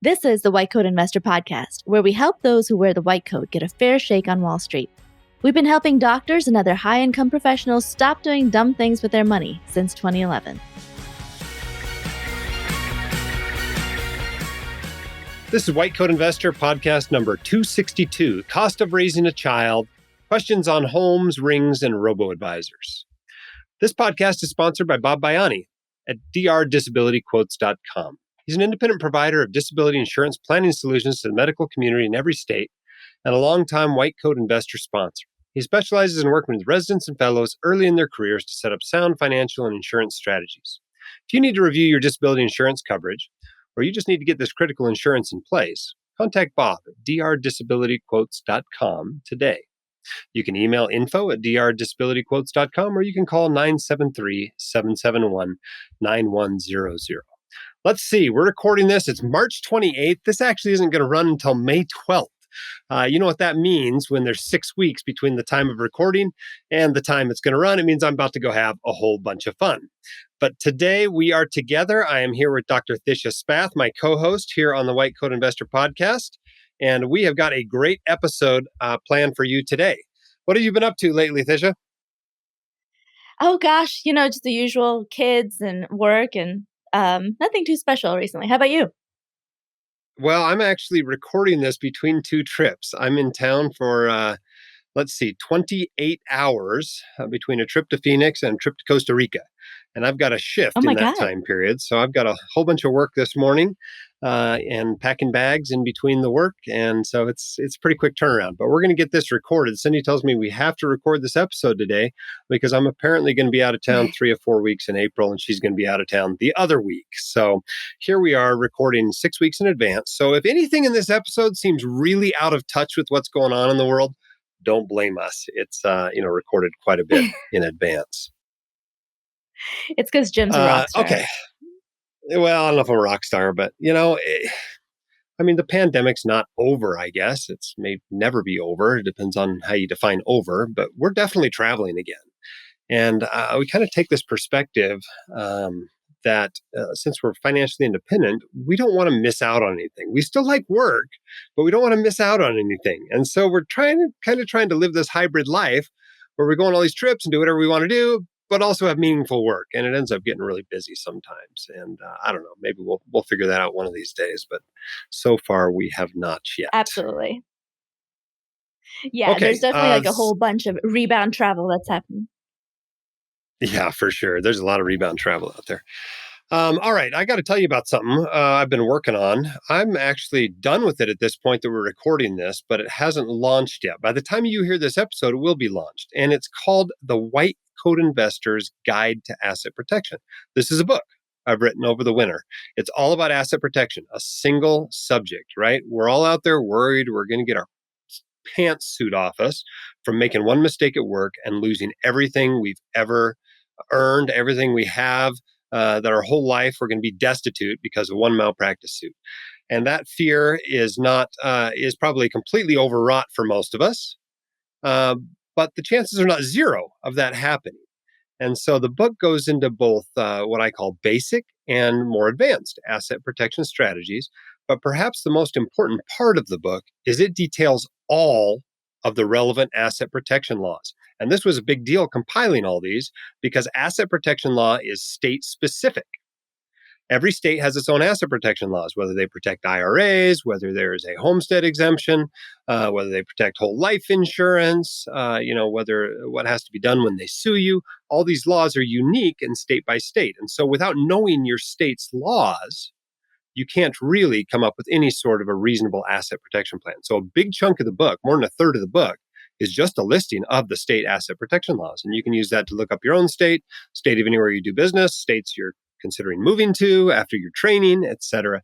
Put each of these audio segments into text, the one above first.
This is the White Coat Investor Podcast, where we help those who wear the white coat get a fair shake on Wall Street. We've been helping doctors and other high-income professionals stop doing dumb things with their money since 2011. This is White Coat Investor Podcast number 262, Cost of Raising a Child, Questions on Homes, Rings, and Robo-Advisors. This podcast is sponsored by Bob Baiani at drdisabilityquotes.com. He's an independent provider of disability insurance planning solutions to the medical community in every state and a longtime White Coat Investor sponsor. He specializes in working with residents and fellows early in their careers to set up sound financial and insurance strategies. If you need to review your disability insurance coverage, or you just need to get this critical insurance in place, contact Bob at drdisabilityquotes.com today. You can email info@drdisabilityquotes.com or you can call 973-771-9100. Let's see, we're recording this. It's March 28th. This actually isn't going to run until May 12th. You know what that means when there's 6 weeks between the time of recording and the time it's going to run. It means I'm about to go have a whole bunch of fun. But today we are together. I am here with Dr. Thisha Spath, my co-host here on the White Coat Investor Podcast. And we have got a great episode planned for you today. What have you been up to lately, Thisha? Oh gosh, just the usual kids and work and nothing too special recently. How about you? Well, I'm actually recording this between two trips. I'm in town for, 28 hours between a trip to Phoenix and a trip to Costa Rica. And I've got a shift Oh my in that God. time period. So I've got a whole bunch of work this morning and packing bags in between the work. And so it's a pretty quick turnaround. But we're going to get this recorded. Cindy tells me we have to record this episode today because I'm apparently going to be out of town 3 or 4 weeks in April, and she's going to be out of town the other week. So here we are recording 6 weeks in advance. So if anything in this episode seems really out of touch with what's going on in the world, don't blame us. It's recorded quite a bit in advance. It's because Jim's a rock star. Okay. Well, I don't know if I'm a rock star, but the pandemic's not over, I guess. It's may never be over. It depends on how you define over, but we're definitely traveling again. And we kind of take this perspective that since we're financially independent, we don't want to miss out on anything. We still like work, but we don't want to miss out on anything. And so we're trying to live this hybrid life where we go on all these trips and do whatever we want to do, but also have meaningful work. And it ends up getting really busy sometimes. And I don't know, maybe we'll figure that out one of these days. But so far we have not yet. Absolutely. Yeah, Okay, there's definitely a whole bunch of rebound travel that's happening. Yeah, for sure. There's a lot of rebound travel out there. All right, I got to tell you about something I've been working on. I'm actually done with it at this point that we're recording this, but it hasn't launched yet. By the time you hear this episode, it will be launched. And it's called The White Coat Investor's Guide to Asset Protection. This is a book I've written over the winter. It's all about asset protection, a single subject, right? We're all out there worried we're going to get our pantsuit off us from making one mistake at work and losing everything we've ever earned, everything we have, that our whole life we're going to be destitute because of one malpractice suit. And that fear is probably completely overwrought for most of us. But the chances are not zero of that happening. And so the book goes into both what I call basic and more advanced asset protection strategies. But perhaps the most important part of the book is it details all of the relevant asset protection laws. And this was a big deal compiling all these because asset protection law is state specific. Every state has its own asset protection laws, whether they protect IRAs, whether there is a homestead exemption, whether they protect whole life insurance, whether what has to be done when they sue you. All these laws are unique in state by state. And so without knowing your state's laws, you can't really come up with any sort of a reasonable asset protection plan. So a big chunk of the book, more than a third of the book, is just a listing of the state asset protection laws. And you can use that to look up your own state of anywhere you do business, states you're considering moving to after your training, et cetera.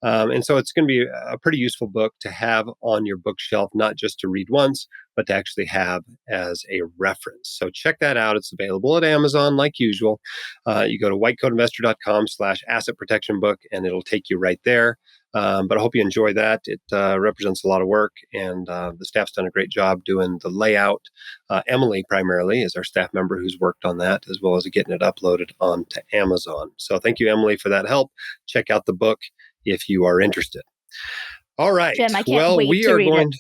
And so it's going to be a pretty useful book to have on your bookshelf, not just to read once, but to actually have as a reference. So check that out. It's available at Amazon like usual. You go to whitecoatinvestor.com/asset protection book, and it'll take you right there. But I hope you enjoy that. It represents a lot of work, and the staff's done a great job doing the layout. Emily primarily is our staff member who's worked on that, as well as getting it uploaded onto Amazon. So thank you, Emily, for that help. Check out the book. if you are interested. All right. Jim, I can't Well, wait we to are read it. going.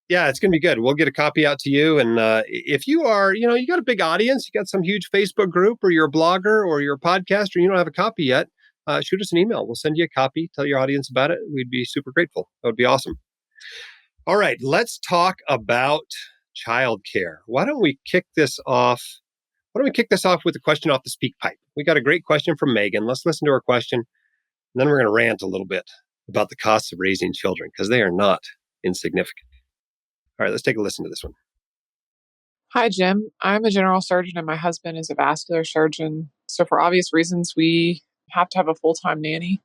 Yeah, it's going to be good. We'll get a copy out to you. And if you are, you got a big audience, you got some huge Facebook group, or you're a blogger, or you're a podcaster, and you don't have a copy yet, shoot us an email. We'll send you a copy. Tell your audience about it. We'd be super grateful. That would be awesome. All right, let's talk about childcare. Why don't we kick this off? Why don't we kick this off with a question off the speak pipe? We got a great question from Megan. Let's listen to her question. And then we're going to rant a little bit about the costs of raising children, because they are not insignificant. All right, let's take a listen to this one. Hi, Jim. I'm a general surgeon and my husband is a vascular surgeon. So, for obvious reasons, we have to have a full time nanny.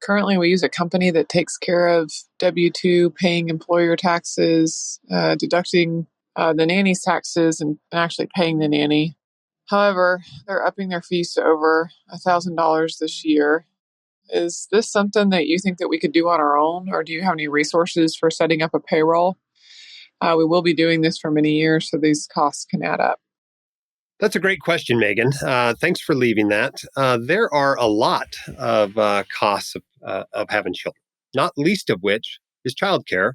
Currently, we use a company that takes care of W-2, paying employer taxes, deducting the nanny's taxes, and actually paying the nanny. However, they're upping their fees to over $1,000 this year. Is this something that you think that we could do on our own, or do you have any resources for setting up a payroll? We will be doing this for many years, so these costs can add up. That's a great question, Megan. Thanks for leaving that. There are a lot of costs of having children, not least of which is childcare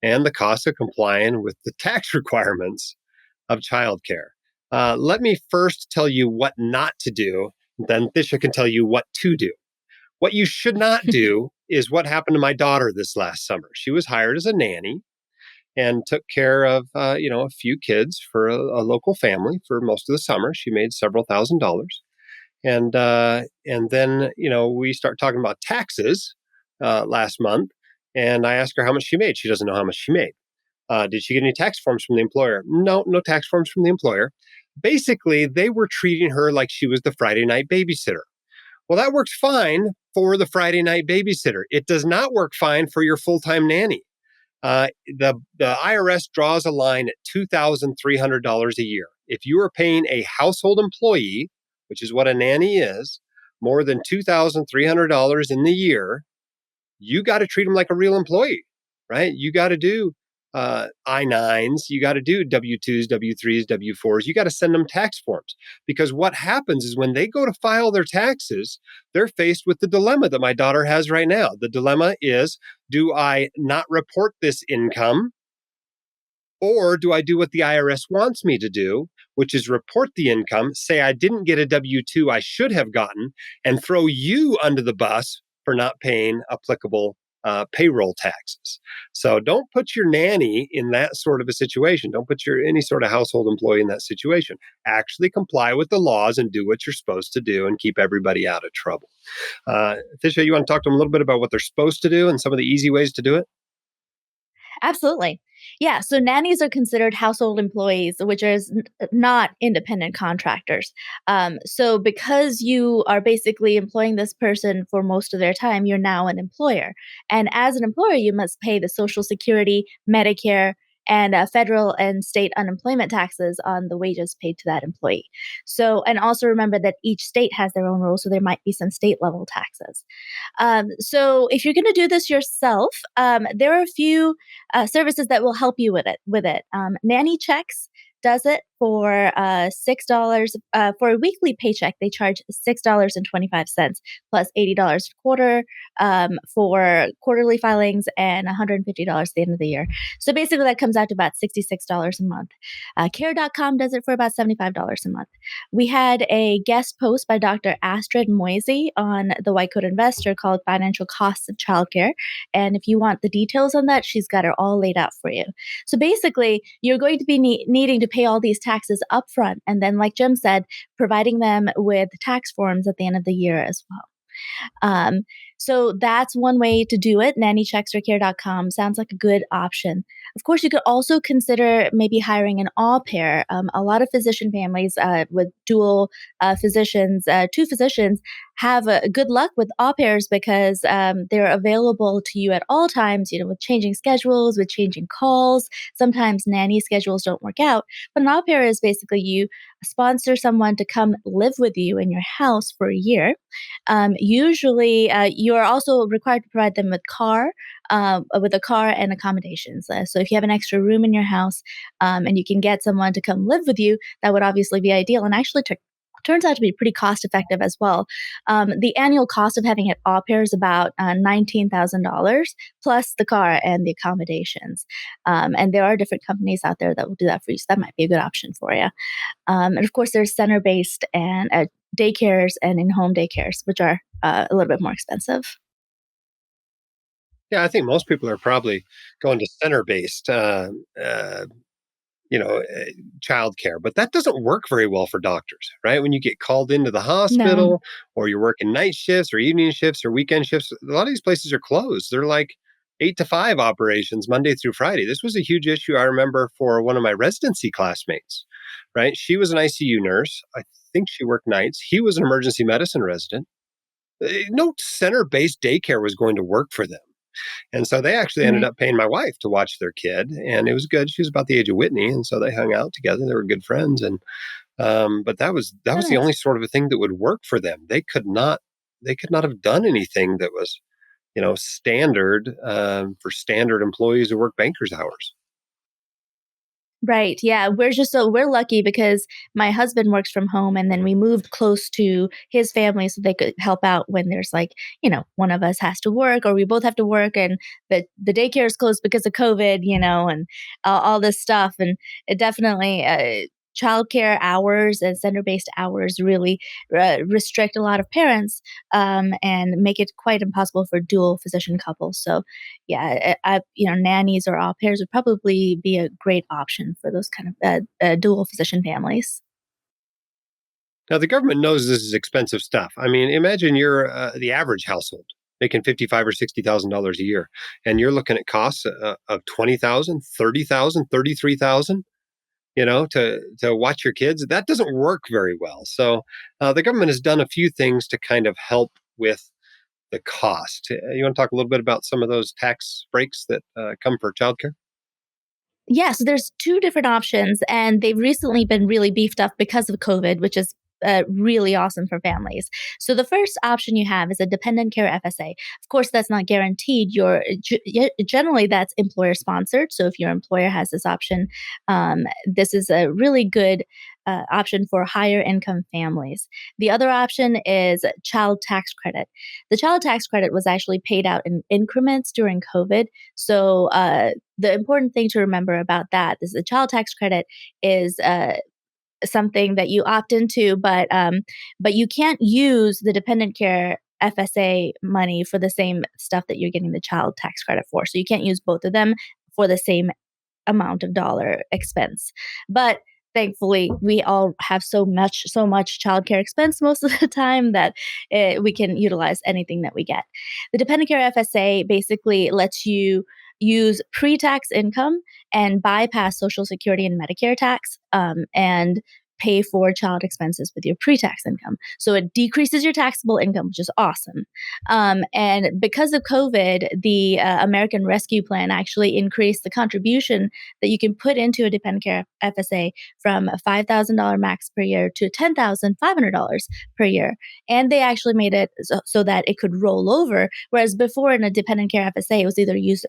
and the cost of complying with the tax requirements of childcare. Let me first tell you what not to do, then Thisha can tell you what to do. What you should not do is what happened to my daughter this last summer. She was hired as a nanny and took care of a few kids for a local family for most of the summer. She made several $1,000s, and then we start talking about taxes last month, and I asked her how much she made. She doesn't know how much she made. Did she get any tax forms from the employer? No tax forms from the employer. Basically, they were treating her like she was the Friday night babysitter. Well, that works fine for the Friday night babysitter. It does not work fine for your full-time nanny. The IRS draws a line at $2,300 a year. If you are paying a household employee, which is what a nanny is, more than $2,300 in the year, you got to treat them like a real employee, right? You got to do I-9s, you got to do W-2s, W-3s, W-4s, you got to send them tax forms. Because what happens is when they go to file their taxes, they're faced with the dilemma that my daughter has right now. The dilemma is, do I not report this income? Or do I do what the IRS wants me to do, which is report the income, say I didn't get a W-2 I should have gotten, and throw you under the bus for not paying applicable payroll taxes. So don't put your nanny in that sort of a situation. Don't put any sort of household employee in that situation. Actually comply with the laws and do what you're supposed to do and keep everybody out of trouble. Thisha, you want to talk to them a little bit about what they're supposed to do and some of the easy ways to do it? Absolutely. Yeah. So nannies are considered household employees, which is not independent contractors. So because you are basically employing this person for most of their time, you're now an employer. And as an employer, you must pay the Social Security, Medicare, and federal and state unemployment taxes on the wages paid to that employee. So, and also remember that each state has their own rules. So there might be some state level taxes. So if you're going to do this yourself, there are a few services that will help you with it. Nanny Checks does it for $6 for a weekly paycheck. They charge $6.25 plus $80 a quarter for quarterly filings and $150 at the end of the year. So basically, that comes out to about $66 a month. Care.com does it for about $75 a month. We had a guest post by Dr. Astrid Moisey on the White Coat Investor called Financial Costs of Childcare. And if you want the details on that, she's got it all laid out for you. So basically, you're going to be needing to pay all these taxes upfront. And then, like Jim said, providing them with tax forms at the end of the year as well. So that's one way to do it. Nannychecksforcare.com sounds like a good option. Of course, you could also consider maybe hiring an au pair. A lot of physician families with dual physicians, two physicians, have good luck with au pairs because they're available to you at all times, with changing schedules, with changing calls. Sometimes nanny schedules don't work out. But an au pair is basically you sponsor someone to come live with you in your house for a year. Usually, you are also required to provide them with a car and accommodations. So if you have an extra room in your house and you can get someone to come live with you, that would obviously be ideal and actually turns out to be pretty cost effective as well. The annual cost of having it au pair is about $19,000 plus the car and the accommodations. And there are different companies out there that will do that for you. So that might be a good option for you. And of course, there's center based and daycares and in home daycares, which are a little bit more expensive. Yeah, I think most people are probably going to center-based, uh, you know, uh, childcare, but that doesn't work very well for doctors, right? When you get called into the No. hospital, or you're working night shifts, or evening shifts, or weekend shifts, a lot of these places are closed. They're like 8 to 5 operations Monday through Friday. This was a huge issue I remember for one of my residency classmates, right? She was an ICU nurse. I think she worked nights. He was an emergency medicine resident. No center-based daycare was going to work for them. And so they actually ended Right. up paying my wife to watch their kid, and it was good. She was about the age of Whitney, and so they hung out together. They were good friends, and but that Oh, was the only nice. sort of a thing that would work for them. They could not have done anything that was standard for standard employees who work bankers hours. Right. Yeah. We're lucky because my husband works from home and then we moved close to his family so they could help out when there's like, one of us has to work or we both have to work and the daycare is closed because of COVID, and all this stuff. And it definitely, childcare hours and center based hours really restrict a lot of parents and make it quite impossible for dual physician couples. So, yeah, nannies or au pairs would probably be a great option for those kind of dual physician families. Now the government knows this is expensive stuff. I mean, imagine you're the average household making 55 or $60,000 a year, and you're looking at costs of 20,000, 30,000, 33,000. To watch your kids. That doesn't work very well. So the government has done a few things to kind of help with the cost. You want to talk a little bit about some of those tax breaks that come for childcare? Yeah, so there's two different options, and they've recently been really beefed up because of COVID, which is really awesome for families. So the first option you have is a dependent care FSA. Of course, that's not guaranteed. Generally that's employer sponsored. So if your employer has this option, this is a really good option for higher income families. The other option is child tax credit. The child tax credit was actually paid out in increments during COVID. So the important thing to remember about that is the child tax credit is something that you opt into, but you can't use the dependent care FSA money for the same stuff that you're getting the child tax credit for. So you can't use both of them for the same amount of dollar expense. But thankfully, we all have so much childcare expense most of the time that we can utilize anything that we get. The dependent care FSA basically lets you use pre-tax income and bypass Social Security and Medicare tax, and pay for child expenses with your pre-tax income. So it decreases your taxable income, which is awesome. And because of COVID, the American Rescue Plan actually increased the contribution that you can put into a dependent care FSA from a $5,000 max per year to $10,500 per year. And they actually made it so that it could roll over. Whereas before in a dependent care FSA, it was either use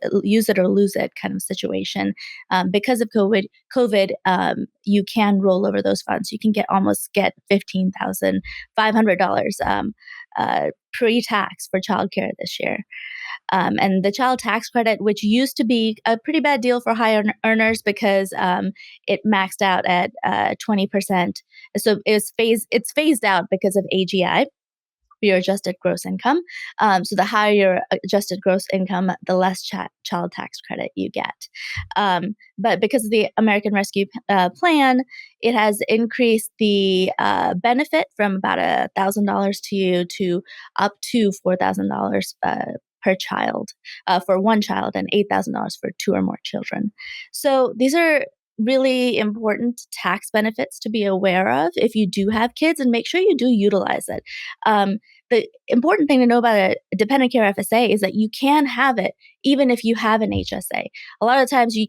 it or lose it kind of situation. Because of COVID, you can roll over those funds. You can almost get $15,500 pre-tax for childcare this year. And the child tax credit, which used to be a pretty bad deal for high earners because it maxed out at 20%. So it's phased out because of AGI, your adjusted gross income. So the higher your adjusted gross income, the less child tax credit you get. But because of the American Rescue Plan, it has increased the benefit from about $1,000 to you to up to $4,000 per child for one child and $8,000 for two or more children. So these are really important tax benefits to be aware of if you do have kids, and make sure you do utilize it. The important thing to know about a dependent care FSA is that you can have it even if you have an HSA. A lot of times you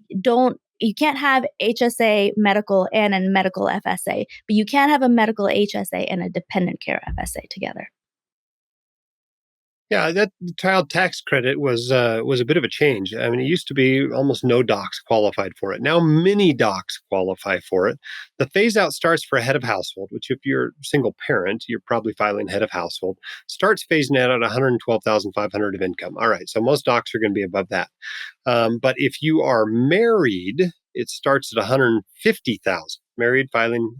can't have HSA medical and a medical FSA, but you can have a medical HSA and a dependent care FSA together. Yeah, that child tax credit was a bit of a change. I mean, it used to be almost no docs qualified for it. Now many docs qualify for it. The phase out starts for a head of household, which if you're a single parent, you're probably filing head of household. Starts phasing out at 112,500 of income. All right, so most docs are going to be above that. But if you are married, it starts at 150,000. Married filing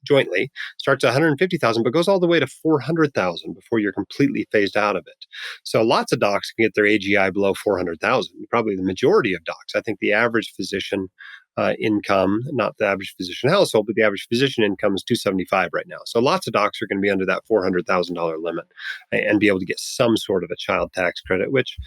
jointly starts at 150,000, but goes all the way to 400,000 before you're completely phased out of it. So lots of docs can get their AGI below 400,000. Probably the majority of docs. I think the average physician income, not the average physician household, but the average physician income is 275 right now. So lots of docs are going to be under that $400,000 limit and be able to get some sort of a child tax credit, which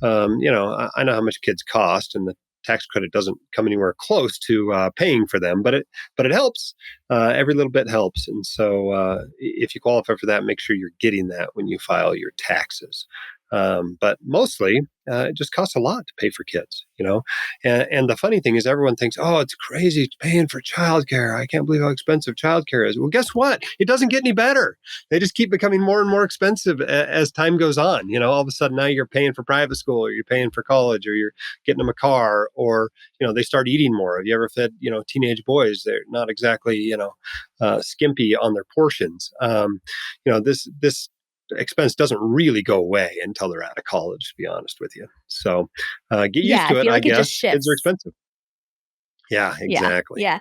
I know how much kids cost, and the tax credit doesn't come anywhere close to paying for them, but it helps. Every little bit helps, and so if you qualify for that, make sure you're getting that when you file your taxes. But mostly, it just costs a lot to pay for kids, And the funny thing is, everyone thinks, "Oh, it's crazy paying for childcare. I can't believe how expensive childcare is." Well, guess what? It doesn't get any better. They just keep becoming more and more expensive as time goes on. All of a sudden now you're paying for private school, or you're paying for college, or you're getting them a car, or they start eating more. Have you ever fed teenage boys? They're not exactly skimpy on their portions. This expense doesn't really go away until they're out of college, to be honest with you. So get used Yeah, I to it, feel I like it just guess. Kids are shifts. expensive. Yeah, Yeah, exactly. yeah.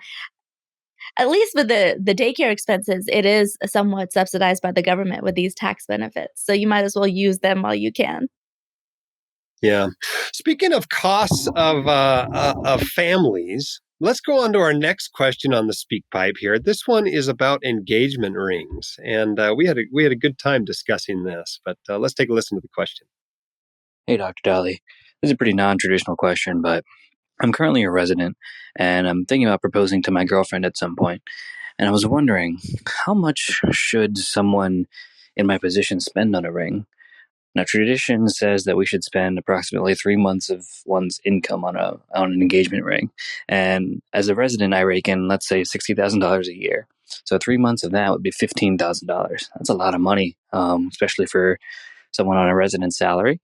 At least with the daycare expenses, it is somewhat subsidized by the government with these tax benefits, so you might as well use them while you can. Yeah. Speaking of costs of families, let's go on to our next question on the speak pipe here. This one is about engagement rings, and we had a good time discussing this. But let's take a listen to the question. Hey, Dr. Daly. This is a pretty non-traditional question, but I'm currently a resident and I'm thinking about proposing to my girlfriend at some point. And I was wondering, how much should someone in my position spend on a ring? Now, tradition says that we should spend approximately 3 months of one's income on an engagement ring. And as a resident, I rake in, let's say, $60,000 a year. So 3 months of that would be $15,000. That's a lot of money, especially for someone on a resident salary.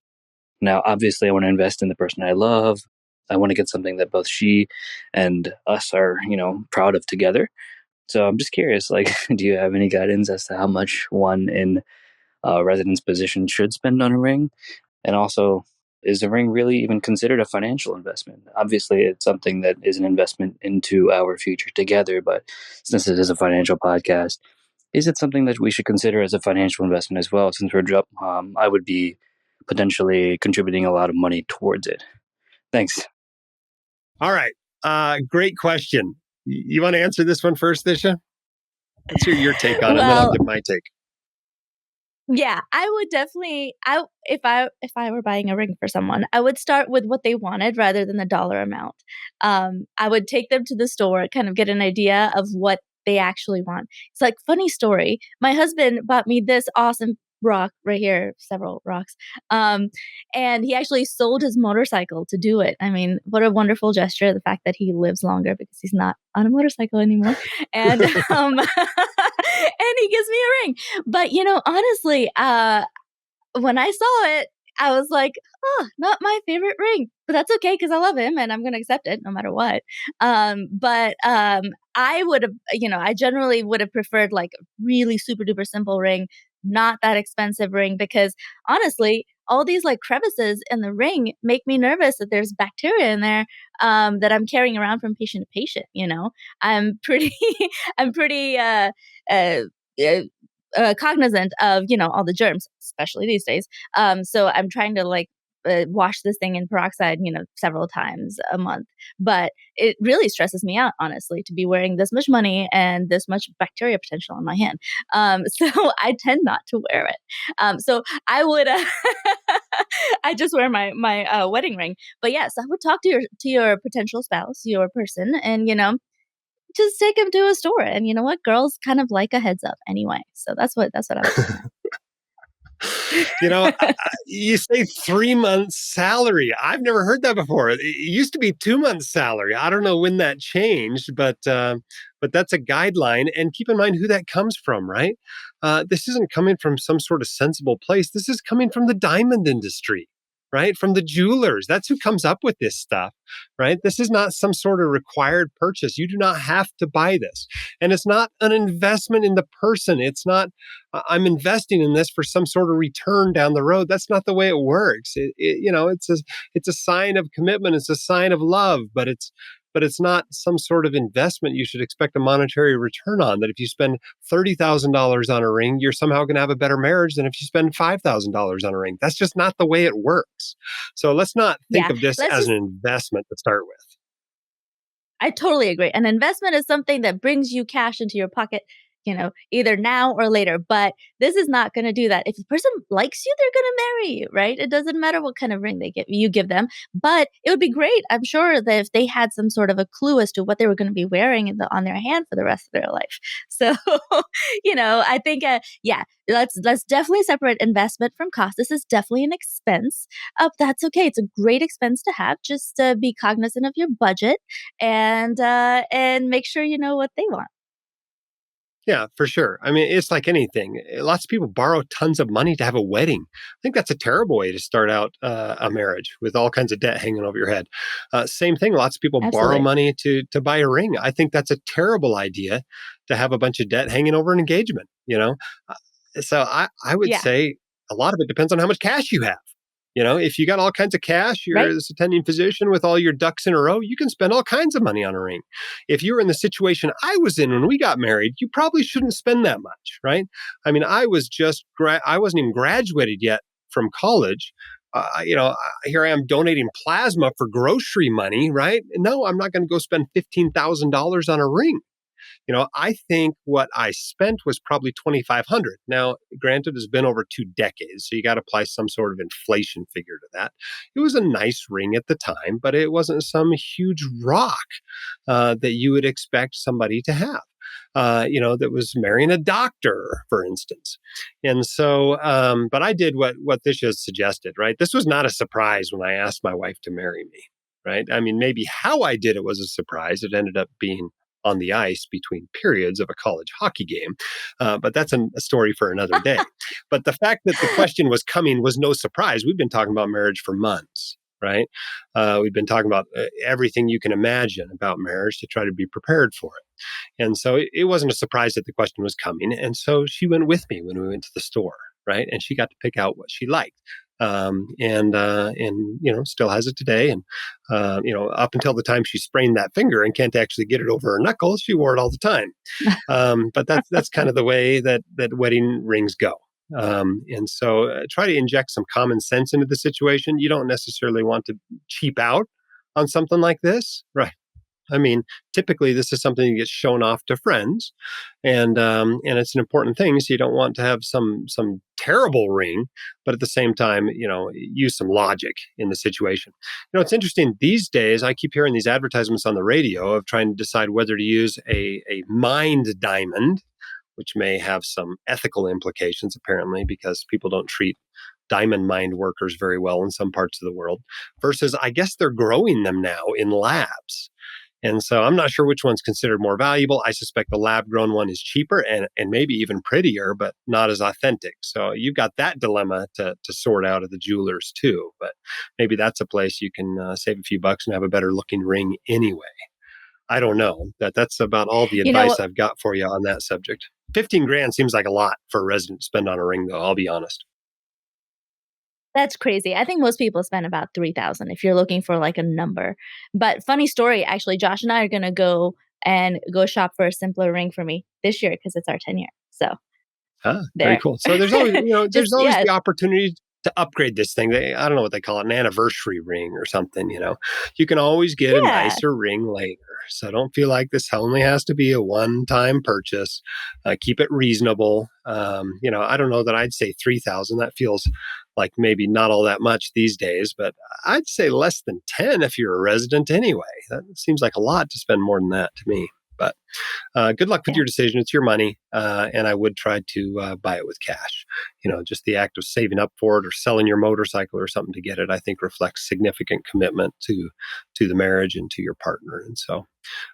Now, obviously, I want to invest in the person I love. I want to get something that both she and us are, proud of together. So I'm just curious, like, do you have any guidance as to how much one in a resident's position should spend on a ring? And also, is a ring really even considered a financial investment? Obviously, it's something that is an investment into our future together, but since it is a financial podcast, is it something that we should consider as a financial investment as well? Since I would be potentially contributing a lot of money towards it. Thanks. All right. Great question. You want to answer this one first, Disha? Let's hear your take on it, and then I'll Well, give my take. yeah, I would definitely if I were buying a ring for someone, I would start with what they wanted rather than the dollar amount. I would take them to the store, kind of get an idea of what they actually want. It's like funny story. My husband bought me this awesome rock right here, several rocks. Um, and he actually sold his motorcycle to do it. I mean, what a wonderful gesture, the fact that he lives longer because he's not on a motorcycle anymore. And and he gives me a ring. But honestly, when I saw it, I was like, "Oh, not my favorite ring," but that's okay because I love him and I'm gonna accept it no matter what. But I would have, I generally would have preferred like a really super duper simple ring, not that expensive ring, because honestly, all these like crevices in the ring make me nervous that there's bacteria in there that I'm carrying around from patient to patient. I'm pretty, I'm pretty uh, uh, cognizant of all the germs, especially these days. So I'm trying to like wash this thing in peroxide, several times a month. But it really stresses me out, honestly, to be wearing this much money and this much bacteria potential on my hand. So I tend not to wear it. So I would, I just wear my wedding ring. But yes, I would talk to your potential spouse, your person, and just take them to a store. And you know what? Girls kind of like a heads up anyway. So that's what I would You know, do. you say 3 months salary. I've never heard that before. It used to be 2 months salary. I don't know when that changed, but that's a guideline. And keep in mind who that comes from, right? this isn't coming from some sort of sensible place. This is coming from the diamond industry, right? From the jewelers. That's who comes up with this stuff, right? This is not some sort of required purchase. You do not have to buy this. And it's not an investment in the person. It's not, I'm investing in this for some sort of return down the road. That's not the way it works. It's a sign of commitment. It's a sign of love, but it's not some sort of investment you should expect a monetary return on. That if you spend $30,000 on a ring, you're somehow going to have a better marriage than if you spend $5,000 on a ring. That's just not the way it works. So let's not think Yeah. of this Let's as an just investment to start with. I totally agree. An investment is something that brings you cash into your pocket, either now or later. But this is not going to do that. If the person likes you, they're going to marry you, right? It doesn't matter what kind of ring you give them. But it would be great, I'm sure, that if they had some sort of a clue as to what they were going to be wearing on their hand for the rest of their life. So, I think, yeah, let's definitely separate investment from cost. This is definitely an expense. That's okay. It's a great expense to have. Just be cognizant of your budget and make sure you know what they want. Yeah, for sure. I mean, it's like anything. Lots of people borrow tons of money to have a wedding. I think that's a terrible way to start out a marriage with all kinds of debt hanging over your head. Same thing. Lots of people borrow Absolutely. money to buy a ring. I think that's a terrible idea to have a bunch of debt hanging over an engagement. So I would Yeah. say a lot of it depends on how much cash you have. If you got all kinds of cash, Right. you're this attending physician with all your ducks in a row, you can spend all kinds of money on a ring. If you were in the situation I was in when we got married, you probably shouldn't spend that much, right? I mean, I wasn't even graduated yet from college. Here I am donating plasma for grocery money, right? No, I'm not going to go spend $15,000 on a ring. I think what I spent was probably 2,500. Now, granted, it's been over 2 decades, so you got to apply some sort of inflation figure to that. It was a nice ring at the time, but it wasn't some huge rock that you would expect somebody to have. That was marrying a doctor, for instance. And so, but I did what this just suggested, right? This was not a surprise when I asked my wife to marry me, right? I mean, maybe how I did it was a surprise. It ended up being on the ice between periods of a college hockey game. But that's a story for another day. But the fact that the question was coming was no surprise. We've been talking about marriage for months, right? We've been talking about everything you can imagine about marriage to try to be prepared for it. And so it wasn't a surprise that the question was coming. And so she went with me when we went to the store, right? And she got to pick out what she liked. And still has it today. And up until the time she sprained that finger and can't actually get it over her knuckles, she wore it all the time. But that's kind of the way that wedding rings go. And so try to inject some common sense into the situation. You don't necessarily want to cheap out on something like this, right? I mean, typically this is something that gets shown off to friends, and it's an important thing. So you don't want to have some terrible ring, but at the same time, use some logic in the situation. It's interesting these days. I keep hearing these advertisements on the radio of trying to decide whether to use a mined diamond, which may have some ethical implications, apparently, because people don't treat diamond mined workers very well in some parts of the world, versus I guess they're growing them now in labs. And so I'm not sure which one's considered more valuable. I suspect the lab grown one is cheaper and maybe even prettier, but not as authentic. So you've got that dilemma to sort out at the jewelers too. But maybe that's a place you can save a few bucks and have a better looking ring anyway. I don't know. That's about all the You know advice what? I've got for you on that subject. 15 grand seems like a lot for a resident to spend on a ring, though. I'll be honest. That's crazy. I think most people spend about 3,000 if you're looking for like a number. But funny story, actually, Josh and I are gonna go shop for a simpler ring for me this year because it's our 10 year. So Ah, very there. cool. So there's always, there's Just always yeah, the opportunity to upgrade this thing. I don't know what they call it, an anniversary ring or something. You can always get a yeah. nicer ring later. So don't feel like this only has to be a one-time purchase. Keep it reasonable. I don't know that I'd say 3,000. That feels like maybe not all that much these days, but I'd say less than 10 if you're a resident anyway. That seems like a lot to spend more than that to me. But good luck with Yeah. your decision. It's your money. And I would try to buy it with cash. Just the act of saving up for it or selling your motorcycle or something to get it, I think reflects significant commitment to the marriage and to your partner. And so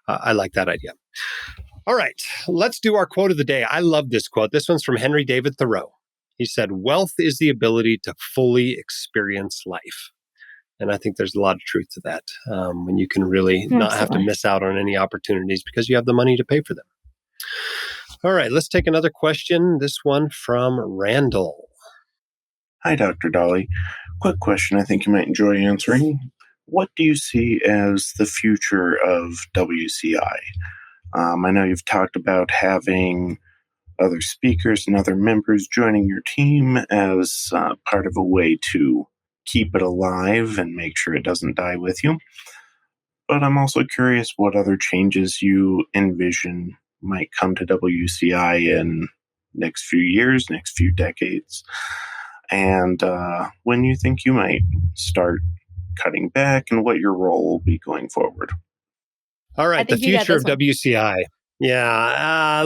I like that idea. All right, let's do our quote of the day. I love this quote. This one's from Henry David Thoreau. He said, "Wealth is the ability to fully experience life." And I think there's a lot of truth to that, when you can really not have to Absolutely. miss out on any opportunities because you have the money to pay for them. All right, let's take another question. This one from Randall. Hi, Dr. Dolly. Quick question I think you might enjoy answering. What do you see as the future of WCI? I know you've talked about having other speakers and other members joining your team as part of a way to keep it alive and make sure it doesn't die with you. But I'm also curious what other changes you envision might come to WCI in next few years, next few decades, and when you think you might start cutting back and what your role will be going forward. All I right, the think you got future this of one. WCI. Yeah,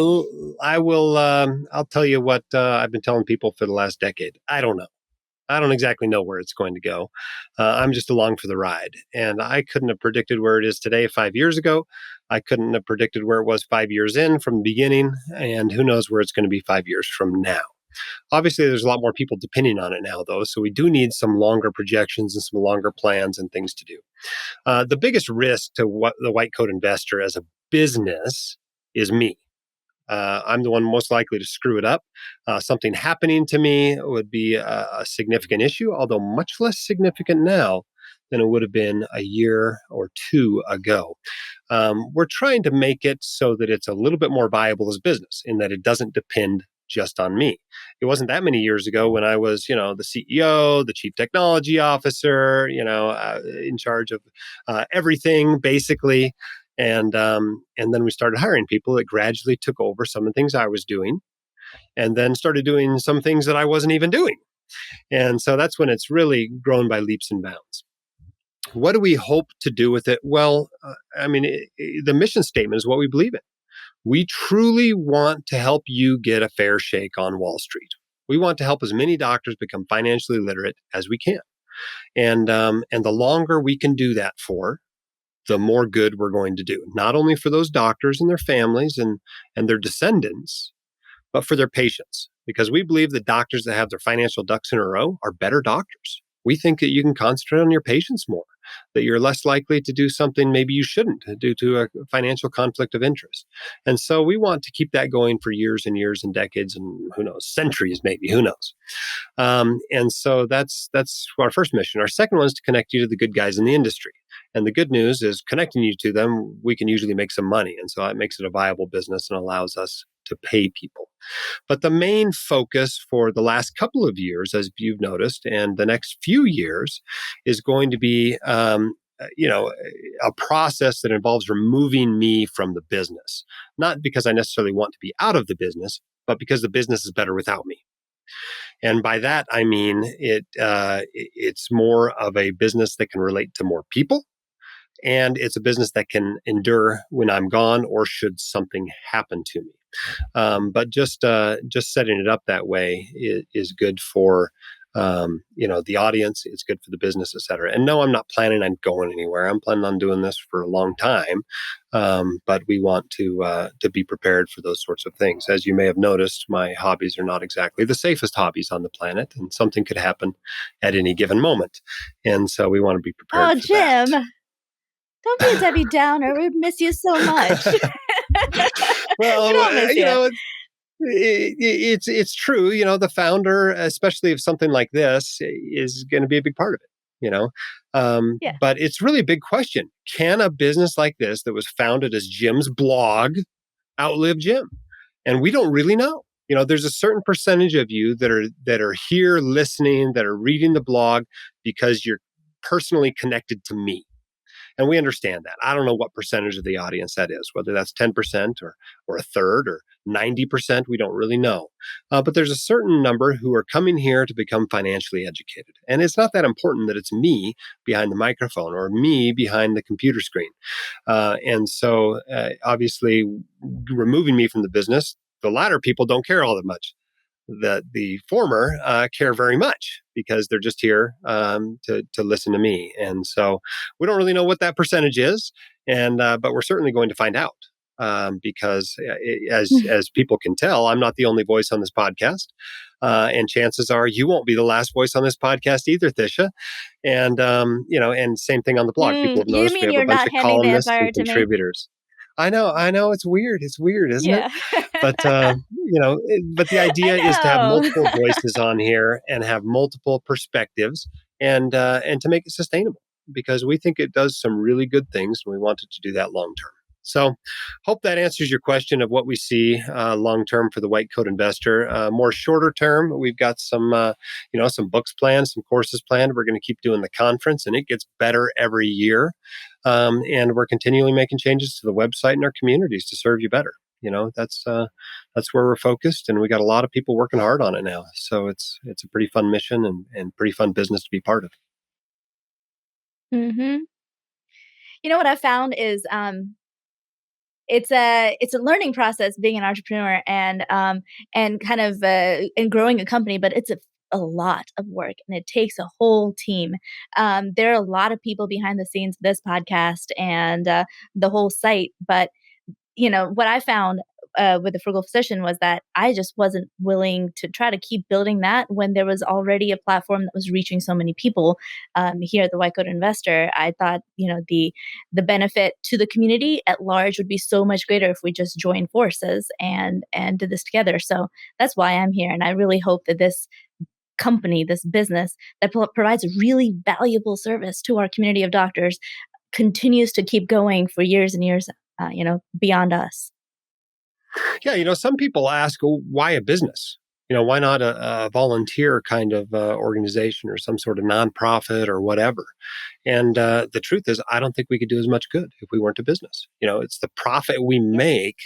I will. I'll tell you what I've been telling people for the last decade. I don't know. I don't exactly know where it's going to go. I'm just along for the ride. And I couldn't have predicted where it is today 5 years ago. I couldn't have predicted where it was 5 years in from the beginning. And who knows where it's going to be 5 years from now. Obviously, there's a lot more people depending on it now, though. So we do need some longer projections and some longer plans and things to do. The biggest risk to what the white coat investor as a business is me. I'm the one most likely to screw it up. Something happening to me would be a significant issue, although much less significant now than it would have been a year or two ago. We're trying to make it so that it's a little bit more viable as business in that it doesn't depend just on me. It wasn't that many years ago when I was, the CEO, the chief technology officer, in charge of everything basically. And then we started hiring people that gradually took over some of the things I was doing and then started doing some things that I wasn't even doing. And so that's when it's really grown by leaps and bounds. What do we hope to do with it? Well, the mission statement is what we believe in. We truly want to help you get a fair shake on Wall Street. We want to help as many doctors become financially literate as we can. And the longer we can do that for, the more good we're going to do, not only for those doctors and their families and their descendants, but for their patients. Because we believe that doctors that have their financial ducks in a row are better doctors. We think that you can concentrate on your patients more, that you're less likely to do something maybe you shouldn't due to a financial conflict of interest. And so we want to keep that going for years and years and decades and who knows, centuries maybe, who knows. And so that's our first mission. Our second one is to connect you to the good guys in the industry. And the good news is connecting you to them, we can usually make some money. And so that makes it a viable business and allows us to pay people. But the main focus for the last couple of years, as you've noticed, and the next few years is going to be, a process that involves removing me from the business. Not because I necessarily want to be out of the business, but because the business is better without me. And by that, I mean it's more of a business that can relate to more people. And it's a business that can endure when I'm gone or should something happen to me. But just setting it up that way is good for the audience. It's good for the business, et cetera. And no, I'm not planning on going anywhere. I'm planning on doing this for a long time. But we want to be prepared for those sorts of things. As you may have noticed, my hobbies are not exactly the safest hobbies on the planet, and something could happen at any given moment. And so we want to be prepared Oh, for that. Jim, don't be a Debbie Downer. We miss you so much. We Well, don't miss you. it's true. The founder, especially of something like this, is going to be a big part of it. Yeah. But it's really a big question. Can a business like this that was founded as Jim's blog outlive Jim? And we don't really know. There's a certain percentage of you that are here listening, that are reading the blog because you're personally connected to me. And we understand that. I don't know what percentage of the audience that is, whether that's 10% or a third or 90%. We don't really know. But there's a certain number who are coming here to become financially educated. And it's not that important that it's me behind the microphone or me behind the computer screen. And so obviously removing me from the business, the latter people don't care all that much. The former care very much because they're just here to listen to me. And so we don't really know what that percentage is, and but we're certainly going to find out. because as people can tell, I'm not the only voice on this podcast. And chances are you won't be the last voice on this podcast either, Thisha. And, and same thing on the blog. People have You noticed we mean have a you're bunch not of handing the columnists empire and to me? contributors. I know. It's weird. It's weird, isn't it? Yeah. But, but the idea is to have I multiple know. voices on here and have multiple perspectives and to make it sustainable because we think it does some really good things and we want it to do that long term. So hope that answers your question of what we see long term for the white coat investor. More shorter term, we've got some some books planned, some courses planned. We're going to keep doing the conference and it gets better every year. And we're continually making changes to the website and our communities to serve you better. That's where we're focused, and we got a lot of people working hard on it now. So it's a pretty fun mission and pretty fun business to be part of. Hmm. What I found is it's a learning process being an entrepreneur and kind of and growing a company, but it's a lot of work and it takes a whole team. There are a lot of people behind the scenes of this podcast and the whole site, but what I found with the frugal physician was that I just wasn't willing to try to keep building that when there was already a platform that was reaching so many people. Here at the White Coat Investor, I thought the benefit to the community at large would be so much greater if we just joined forces and did this together. So that's why I'm here, and I really hope that this company, this business that provides a really valuable service to our community of doctors, continues to keep going for years and years, beyond us. Yeah, some people ask, well, why a business? Why not a volunteer kind of organization or some sort of nonprofit or whatever? And the truth is, I don't think we could do as much good if we weren't a business. It's the profit we Yeah. make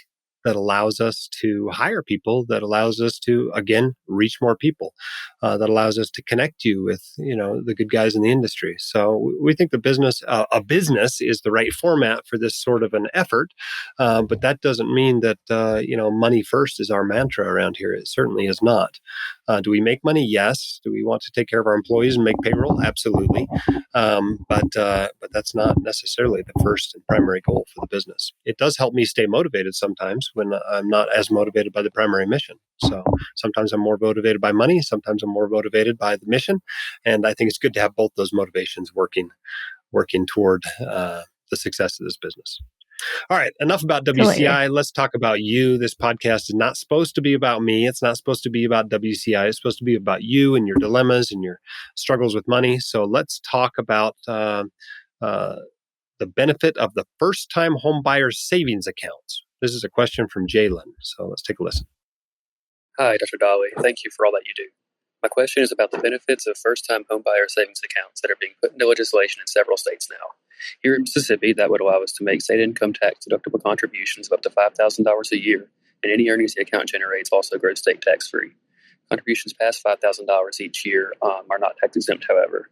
that allows us to hire people, that allows us to, again, reach more people, that allows us to connect you with, the good guys in the industry. So we think a business is the right format for this sort of an effort. But that doesn't mean that, money first is our mantra around here. It certainly is not. Do we make money? Yes. Do we want to take care of our employees and make payroll? Absolutely. But that's not necessarily the first and primary goal for the business. It does help me stay motivated sometimes when I'm not as motivated by the primary mission. So sometimes I'm more motivated by money. Sometimes I'm more motivated by the mission. And I think it's good to have both those motivations working toward the success of this business. All right, enough about Absolutely. WCI. Let's talk about you. This podcast is not supposed to be about me. It's not supposed to be about WCI. It's supposed to be about you and your dilemmas and your struggles with money. So let's talk about the benefit of the first-time home buyer savings accounts. This is a question from Jalen. So let's take a listen. Hi, Dr. Dolly. Thank you for all that you do. My question is about the benefits of first-time homebuyer savings accounts that are being put into legislation in several states now. Here in Mississippi, that would allow us to make state income tax deductible contributions of up to $5,000 a year, and any earnings the account generates also grows state tax-free. Contributions past $5,000 each year are not tax-exempt, however.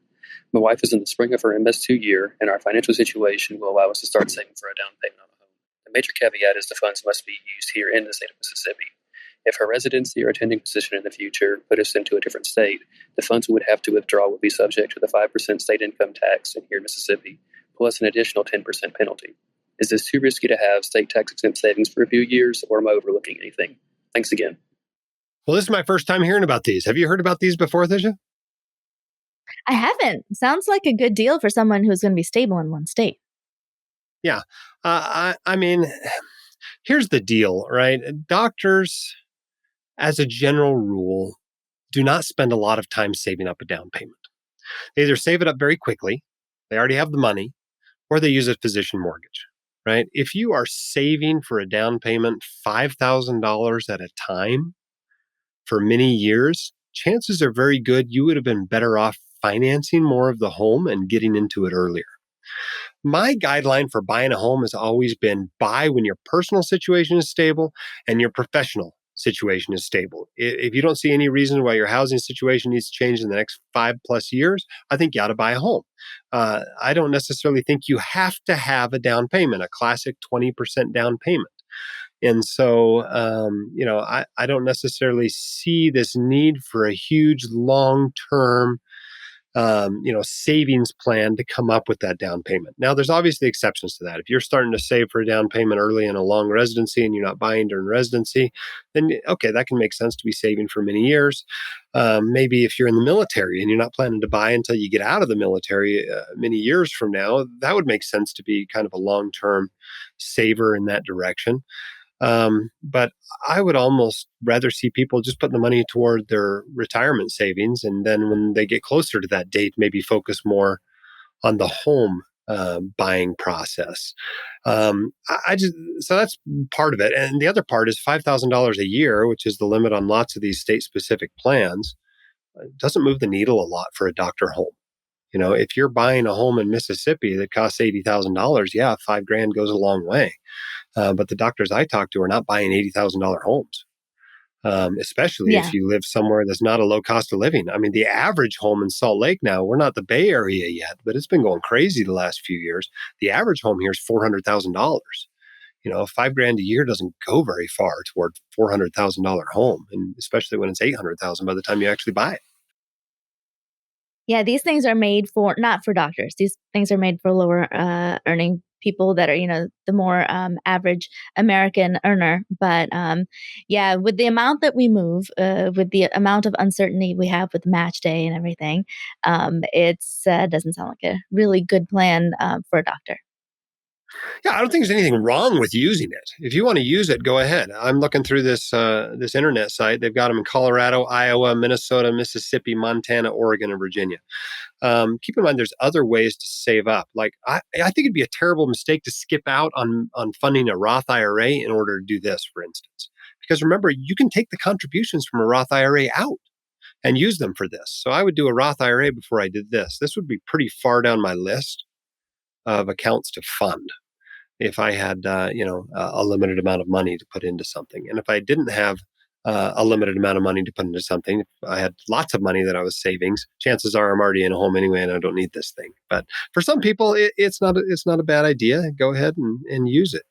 My wife is in the spring of her MS2 year, and our financial situation will allow us to start saving for a down payment on a home. The major caveat is the funds must be used here in the state of Mississippi. If her residency or attending position in the future put us into a different state, the funds we would have to withdraw would be subject to the 5% state income tax in here in Mississippi, plus an additional 10% penalty. Is this too risky to have state tax exempt savings for a few years, or am I overlooking anything? Thanks again. Well, this is my first time hearing about these. Have you heard about these before, Thisha? I haven't. Sounds like a good deal for someone who's going to be stable in one state. Yeah. I mean, here's the deal, right? Doctors, as a general rule, do not spend a lot of time saving up a down payment. They either save it up very quickly, they already have the money, or they use a physician mortgage, right? If you are saving for a down payment $5,000 at a time for many years, chances are very good you would have been better off financing more of the home and getting into it earlier. My guideline for buying a home has always been buy when your personal situation is stable and your professional situation is stable. If you don't see any reason why your housing situation needs to change in the next 5+ years, I think you ought to buy a home. I don't necessarily think you have to have a down payment, a classic 20% down payment. And so, I don't necessarily see this need for a huge long-term savings plan to come up with that down payment. Now, there's obviously exceptions to that. If you're starting to save for a down payment early in a long residency and you're not buying during residency, then okay, that can make sense to be saving for many years. Maybe if you're in the military and you're not planning to buy until you get out of the military many years from now, that would make sense to be kind of a long-term saver in that direction. But I would almost rather see people just putting the money toward their retirement savings. And then when they get closer to that date, maybe focus more on the home buying process. So that's part of it. And the other part is $5,000 a year, which is the limit on lots of these state specific plans, doesn't move the needle a lot for a doctor home. If you're buying a home in Mississippi that costs $80,000, yeah, $5,000 goes a long way. But the doctors I talk to are not buying $80,000 homes, especially if Yeah. you live somewhere that's not a low cost of living. I mean, the average home in Salt Lake now, we're not the Bay Area yet, but it's been going crazy the last few years. The average home here is $400,000. $5,000 a year doesn't go very far toward $400,000 home, and especially when it's $800,000 by the time you actually buy it. Yeah, these things are made for not for doctors. These things are made for lower earning people that are, the more average American earner. But yeah, with the amount that we move, with the amount of uncertainty we have with match day and everything, it's doesn't sound like a really good plan for a doctor. Yeah, I don't think there's anything wrong with using it. If you want to use it, go ahead. I'm looking through this internet site. They've got them in Colorado, Iowa, Minnesota, Mississippi, Montana, Oregon, and Virginia. Keep in mind, there's other ways to save up. Like I think it'd be a terrible mistake to skip out on funding a Roth IRA in order to do this, for instance. Because remember, you can take the contributions from a Roth IRA out and use them for this. So I would do a Roth IRA before I did this. This would be pretty far down my list of accounts to fund if I had, a limited amount of money to put into something. And if I didn't have a limited amount of money to put into something, if I had lots of money that I was savings, chances are I'm already in a home anyway, and I don't need this thing. But for some people, it's not a bad idea. Go ahead and use it.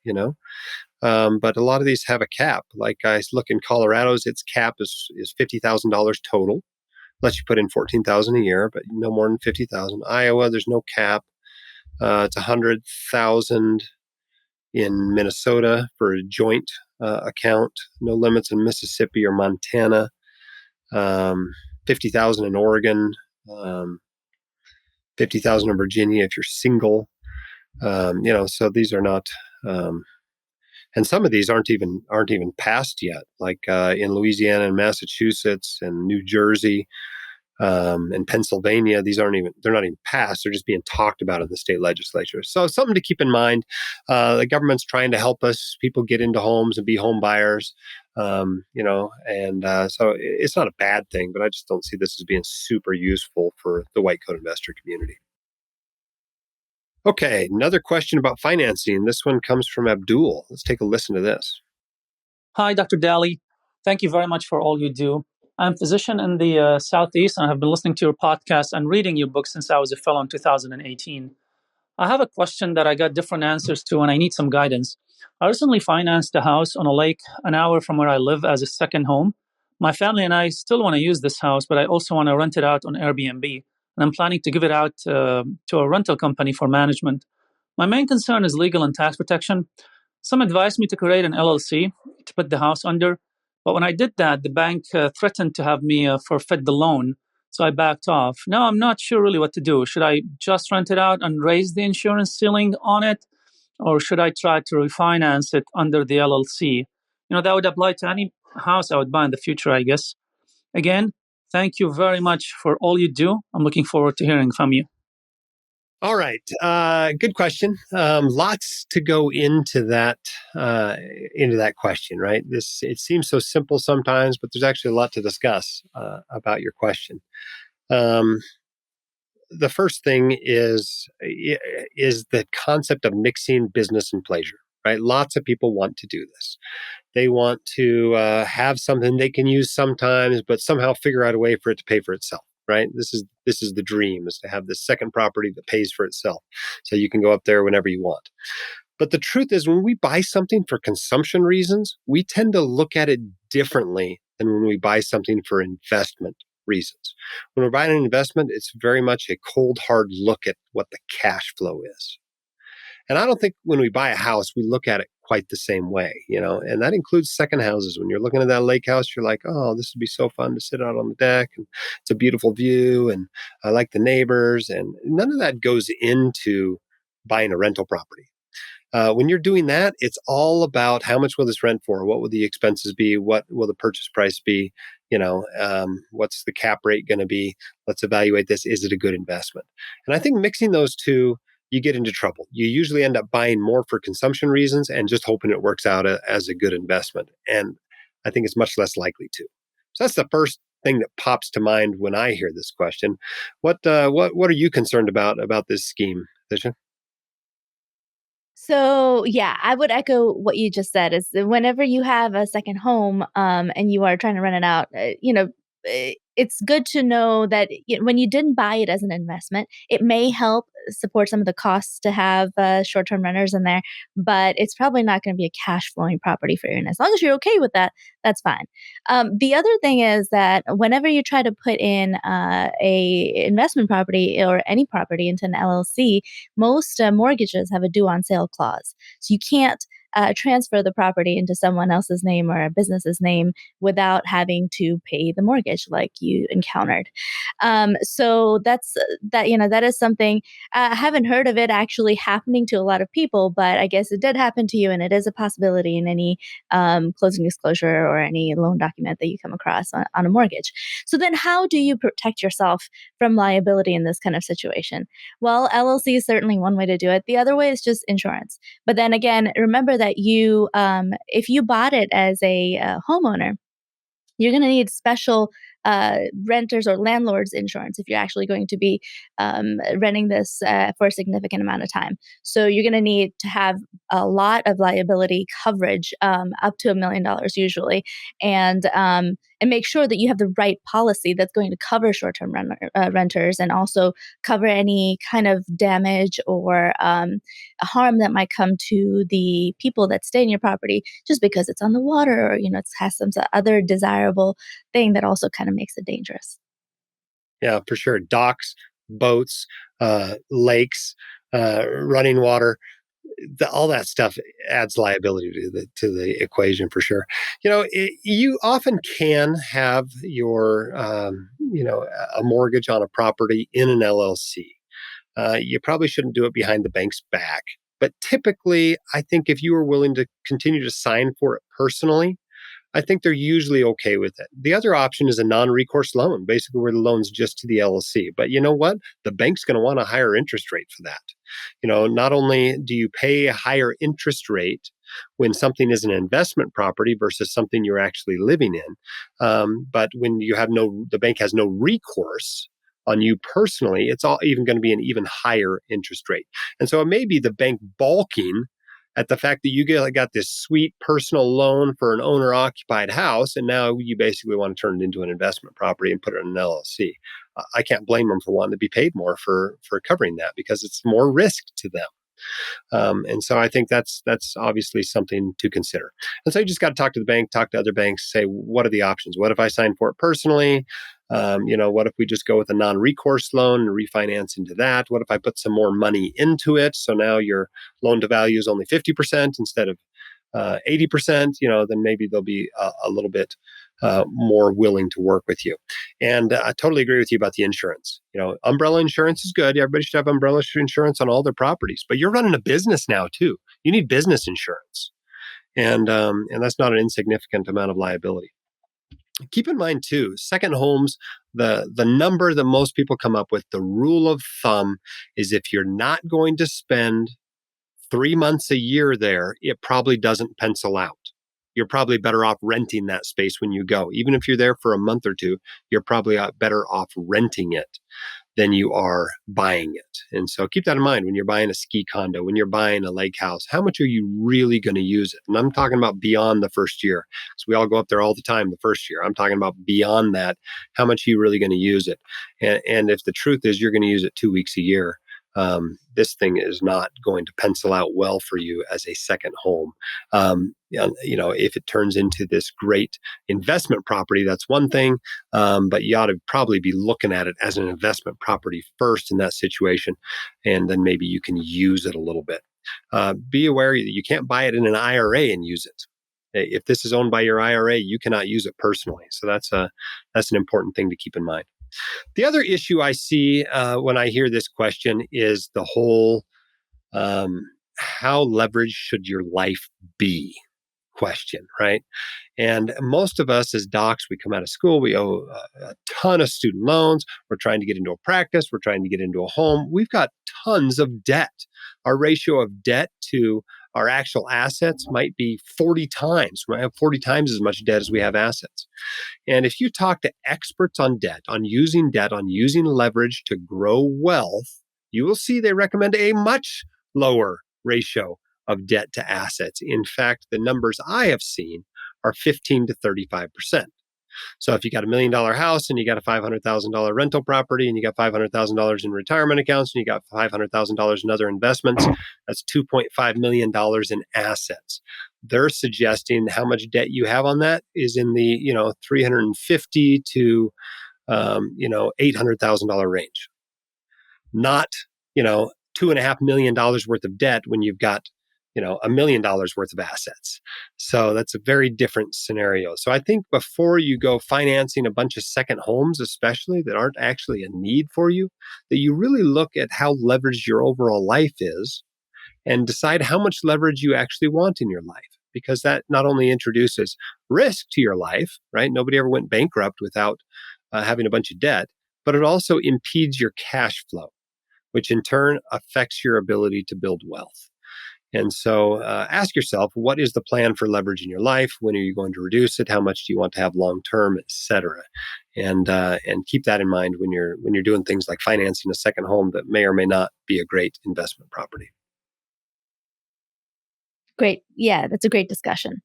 But a lot of these have a cap. Like I look in Colorado's, its cap is $50,000 total. Lets you put in $14,000 a year, but no more than $50,000. Iowa, there's no cap. It's $100,000 in Minnesota for a joint account. No limits in Mississippi or Montana. 50,000 in Oregon. 50,000 in Virginia if you're single. So these are not. And some of these aren't even passed yet. Like in Louisiana and Massachusetts and New Jersey. In Pennsylvania, they're not even passed. They're just being talked about in the state legislature. So something to keep in mind. The government's trying to help us, people get into homes and be home buyers, so it's not a bad thing, but I just don't see this as being super useful for the white coat investor community. Okay, another question about financing. This one comes from Abdul. Let's take a listen to this. Hi, Dr. Daly. Thank you very much for all you do. I'm a physician in the Southeast, and I have been listening to your podcast and reading your book since I was a fellow in 2018. I have a question that I got different answers to, and I need some guidance. I recently financed a house on a lake an hour from where I live as a second home. My family and I still want to use this house, but I also want to rent it out on Airbnb, and I'm planning to give it out to a rental company for management. My main concern is legal and tax protection. Some advised me to create an LLC to put the house under, but when I did that, the bank threatened to have me forfeit the loan, so I backed off. Now I'm not sure really what to do. Should I just rent it out and raise the insurance ceiling on it, or should I try to refinance it under the LLC? That would apply to any house I would buy in the future, I guess. Again, thank you very much for all you do. I'm looking forward to hearing from you. All right. Good question. Lots to go into that question, right? It seems so simple sometimes, but there's actually a lot to discuss about your question. The first thing is the concept of mixing business and pleasure, right? Lots of people want to do this. They want to have something they can use sometimes, but somehow figure out a way for it to pay for itself. Right? This is the dream, is to have this second property that pays for itself. So you can go up there whenever you want. But the truth is, when we buy something for consumption reasons, we tend to look at it differently than when we buy something for investment reasons. When we're buying an investment, it's very much a cold, hard look at what the cash flow is. And I don't think when we buy a house, we look at it quite the same way, and that includes second houses. When you're looking at that lake house, you're like, oh, this would be so fun to sit out on the deck, and it's a beautiful view, and I like the neighbors, and none of that goes into buying a rental property. When you're doing that, it's all about how much will this rent for? What will the expenses be? What will the purchase price be? What's the cap rate going to be? Let's evaluate this. Is it a good investment? And I think mixing those two, you get into trouble. You usually end up buying more for consumption reasons and just hoping it works out as a good investment. And I think it's much less likely to. So that's the first thing that pops to mind when I hear this question. What are you concerned about this scheme, Vishen? So yeah, I would echo what you just said. Is that whenever you have a second home, and you are trying to rent it out, it's good to know that when you didn't buy it as an investment, it may help support some of the costs to have short-term renters in there, but it's probably not going to be a cash flowing property for you. And as long as you're okay with that, that's fine. The other thing is that whenever you try to put in a investment property or any property into an LLC, most mortgages have a due on sale clause. So you can't transfer the property into someone else's name or a business's name without having to pay the mortgage like you encountered. So that is something. I haven't heard of it actually happening to a lot of people, but I guess it did happen to you, and it is a possibility in any closing disclosure or any loan document that you come across on a mortgage. So then how do you protect yourself from liability in this kind of situation? Well, LLC is certainly one way to do it. The other way is just insurance. But then again, remember that if you bought it as a homeowner, you're going to need special renters or landlords insurance if you're actually going to be renting this for a significant amount of time. So you're going to need to have a lot of liability coverage, up to $1 million usually, and make sure that you have the right policy that's going to cover short-term renters and also cover any kind of damage or harm that might come to the people that stay in your property just because it's on the water or it has some other desirable thing that also kind of makes it dangerous. Yeah, for sure. Docks, boats, lakes, running water, all that stuff adds liability to the equation for sure. You often can have your a mortgage on a property in an LLC. You probably shouldn't do it behind the bank's back, but typically, I think if you are willing to continue to sign for it personally, I think they're usually okay with it. The other option is a non-recourse loan, basically where the loan's just to the LLC. But you know what? The bank's going to want a higher interest rate for that. Not only do you pay a higher interest rate when something is an investment property versus something you're actually living in, but when the bank has no recourse on you personally, it's all even going to be an even higher interest rate. And so it may be the bank balking at the fact that you got this sweet personal loan for an owner-occupied house, and now you basically want to turn it into an investment property and put it in an LLC. I can't blame them for wanting to be paid more for covering that because it's more risk to them. And so I think that's obviously something to consider. And so you just got to talk to the bank, talk to other banks, say, what are the options? What if I sign for it personally? What if we just go with a non-recourse loan and refinance into that? What if I put some more money into it? So now your loan to value is only 50% instead of 80%, then maybe they'll be a little bit more willing to work with you. And I totally agree with you about the insurance. Umbrella insurance is good. Everybody should have umbrella insurance on all their properties, but you're running a business now too. You need business insurance. And that's not an insignificant amount of liability. Keep in mind too, second homes, the number that most people come up with, the rule of thumb is if you're not going to spend 3 months a year there, it probably doesn't pencil out. You're probably better off renting that space when you go. Even if you're there for a month or two, you're probably better off renting it than you are buying it. And so keep that in mind when you're buying a ski condo, when you're buying a lake house, how much are you really going to use it? And I'm talking about beyond the first year. So we all go up there all the time the first year. I'm talking about beyond that, how much are you really going to use it? And if the truth is you're going to use it 2 weeks a year, this thing is not going to pencil out well for you as a second home. If it turns into this great investment property, that's one thing, but you ought to probably be looking at it as an investment property first in that situation, and then maybe you can use it a little bit. Be aware that you can't buy it in an IRA and use it. If this is owned by your IRA, you cannot use it personally. So that's an important thing to keep in mind. The other issue I see when I hear this question is the whole how leveraged should your life be question, right? And most of us as docs, we come out of school, we owe a ton of student loans. We're trying to get into a practice. We're trying to get into a home. We've got tons of debt. Our ratio of debt to our actual assets might be 40 times. We have 40 times as much debt as we have assets. And if you talk to experts on debt, on using leverage to grow wealth, you will see they recommend a much lower ratio of debt to assets. In fact, the numbers I have seen are 15 to 35%. So if you got $1 million house and you got a $500,000 rental property and you got $500,000 in retirement accounts and you got $500,000 in other investments, that's $2.5 million in assets. They're suggesting how much debt you have on that is in the $350 to $800,000 range. Not $2.5 million worth of debt when you've got $1 million worth of assets. So that's a very different scenario. So I think before you go financing a bunch of second homes, especially that aren't actually a need for you, that you really look at how leveraged your overall life is and decide how much leverage you actually want in your life. Because that not only introduces risk to your life, right? Nobody ever went bankrupt without having a bunch of debt, but it also impedes your cash flow, which in turn affects your ability to build wealth. And so ask yourself, what is the plan for leverage in your life? When are you going to reduce it? How much do you want to have long term, et cetera? And keep that in mind when you're doing things like financing a second home that may or may not be a great investment property. Great. Yeah, that's a great discussion.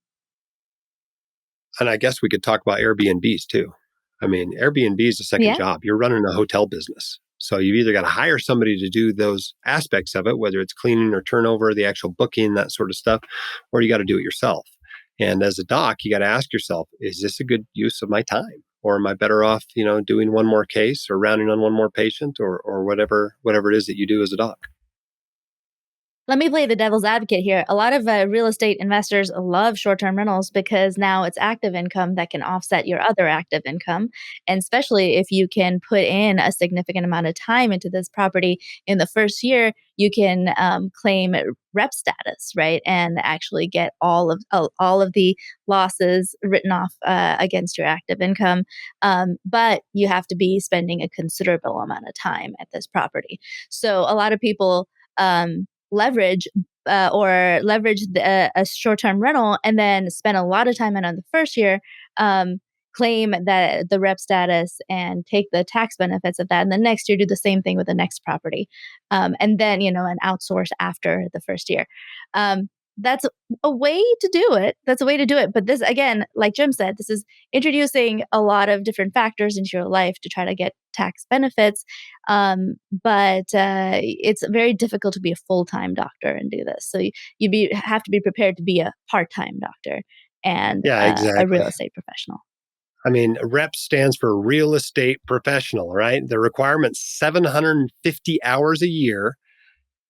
And I guess we could talk about Airbnbs too. I mean, Airbnb is a second job. You're running a hotel business. So you've either got to hire somebody to do those aspects of it, whether it's cleaning or turnover, the actual booking, that sort of stuff, or you got to do it yourself. And as a doc, you got to ask yourself, is this a good use of my time? Or am I better off, doing one more case or rounding on one more patient or whatever it is that you do as a doc? Let me play the devil's advocate here. A lot of real estate investors love short-term rentals because now it's active income that can offset your other active income. And especially if you can put in a significant amount of time into this property in the first year, you can claim rep status, right? And actually get all of the losses written off against your active income. But you have to be spending a considerable amount of time at this property. So a lot of people leverage a short-term rental and then spend a lot of time in on the first year, claim that the rep status and take the tax benefits of that. And the next year do the same thing with the next property. And then, and outsource after the first year. That's a way to do it. But this, again, like Jim said, this is introducing a lot of different factors into your life to try to get tax benefits. But it's very difficult to be a full-time doctor and do this. So you have to be prepared to be a part-time doctor and exactly. a real estate professional. I mean, REP stands for real estate professional, right? The requirement's 750 hours a year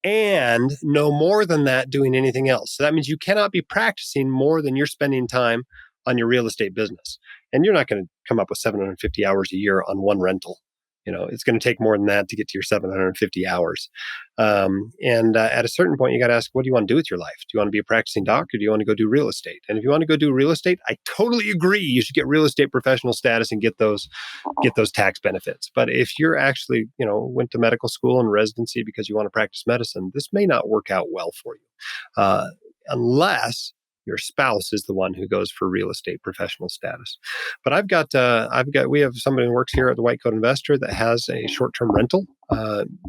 and no more than that doing anything else. So that means you cannot be practicing more than you're spending time on your real estate business. And you're not going to come up with 750 hours a year on one rental. It's going to take more than that to get to your 750 hours. At a certain point, you got to ask, what do you want to do with your life? Do you want to be a practicing doc or do you want to go do real estate? And if you want to go do real estate, I totally agree. You should get real estate professional status and get those tax benefits. But if you're actually, went to medical school and residency because you want to practice medicine, this may not work out well for you. Unless your spouse is the one who goes for real estate professional status. But we have somebody who works here at the White Coat Investor that has a short-term rental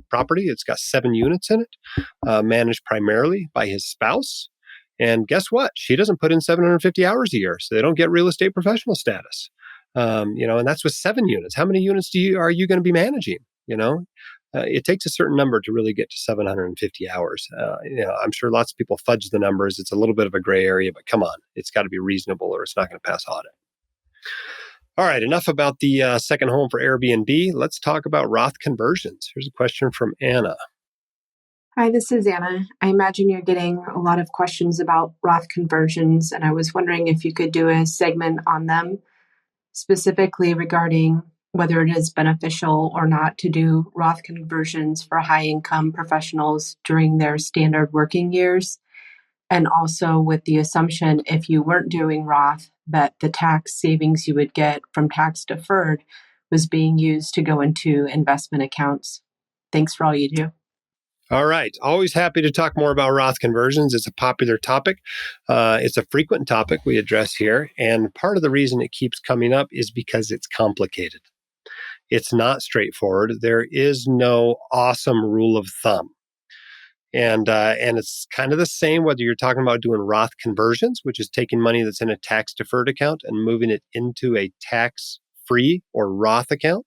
property. It's got 7 units in it, managed primarily by his spouse. And guess what? She doesn't put in 750 hours a year, so they don't get real estate professional status. And that's with 7 units. How many units are you going to be managing? it takes a certain number to really get to 750 hours. I'm sure lots of people fudge the numbers. It's a little bit of a gray area, but come on, it's got to be reasonable or it's not going to pass audit. All right, enough about the second home for Airbnb. Let's talk about Roth conversions. Here's a question from Anna. Hi, this is Anna. I imagine you're getting a lot of questions about Roth conversions, and I was wondering if you could do a segment on them, specifically regarding whether it is beneficial or not to do Roth conversions for high-income professionals during their standard working years, and also with the assumption if you weren't doing Roth, that the tax savings you would get from tax deferred was being used to go into investment accounts. Thanks for all you do. All right. Always happy to talk more about Roth conversions. It's a popular topic. It's a frequent topic we address here. And part of the reason it keeps coming up is because it's complicated. It's not straightforward. There is no awesome rule of thumb. And it's kind of the same whether you're talking about doing Roth conversions, which is taking money that's in a tax-deferred account and moving it into a tax-free or Roth account,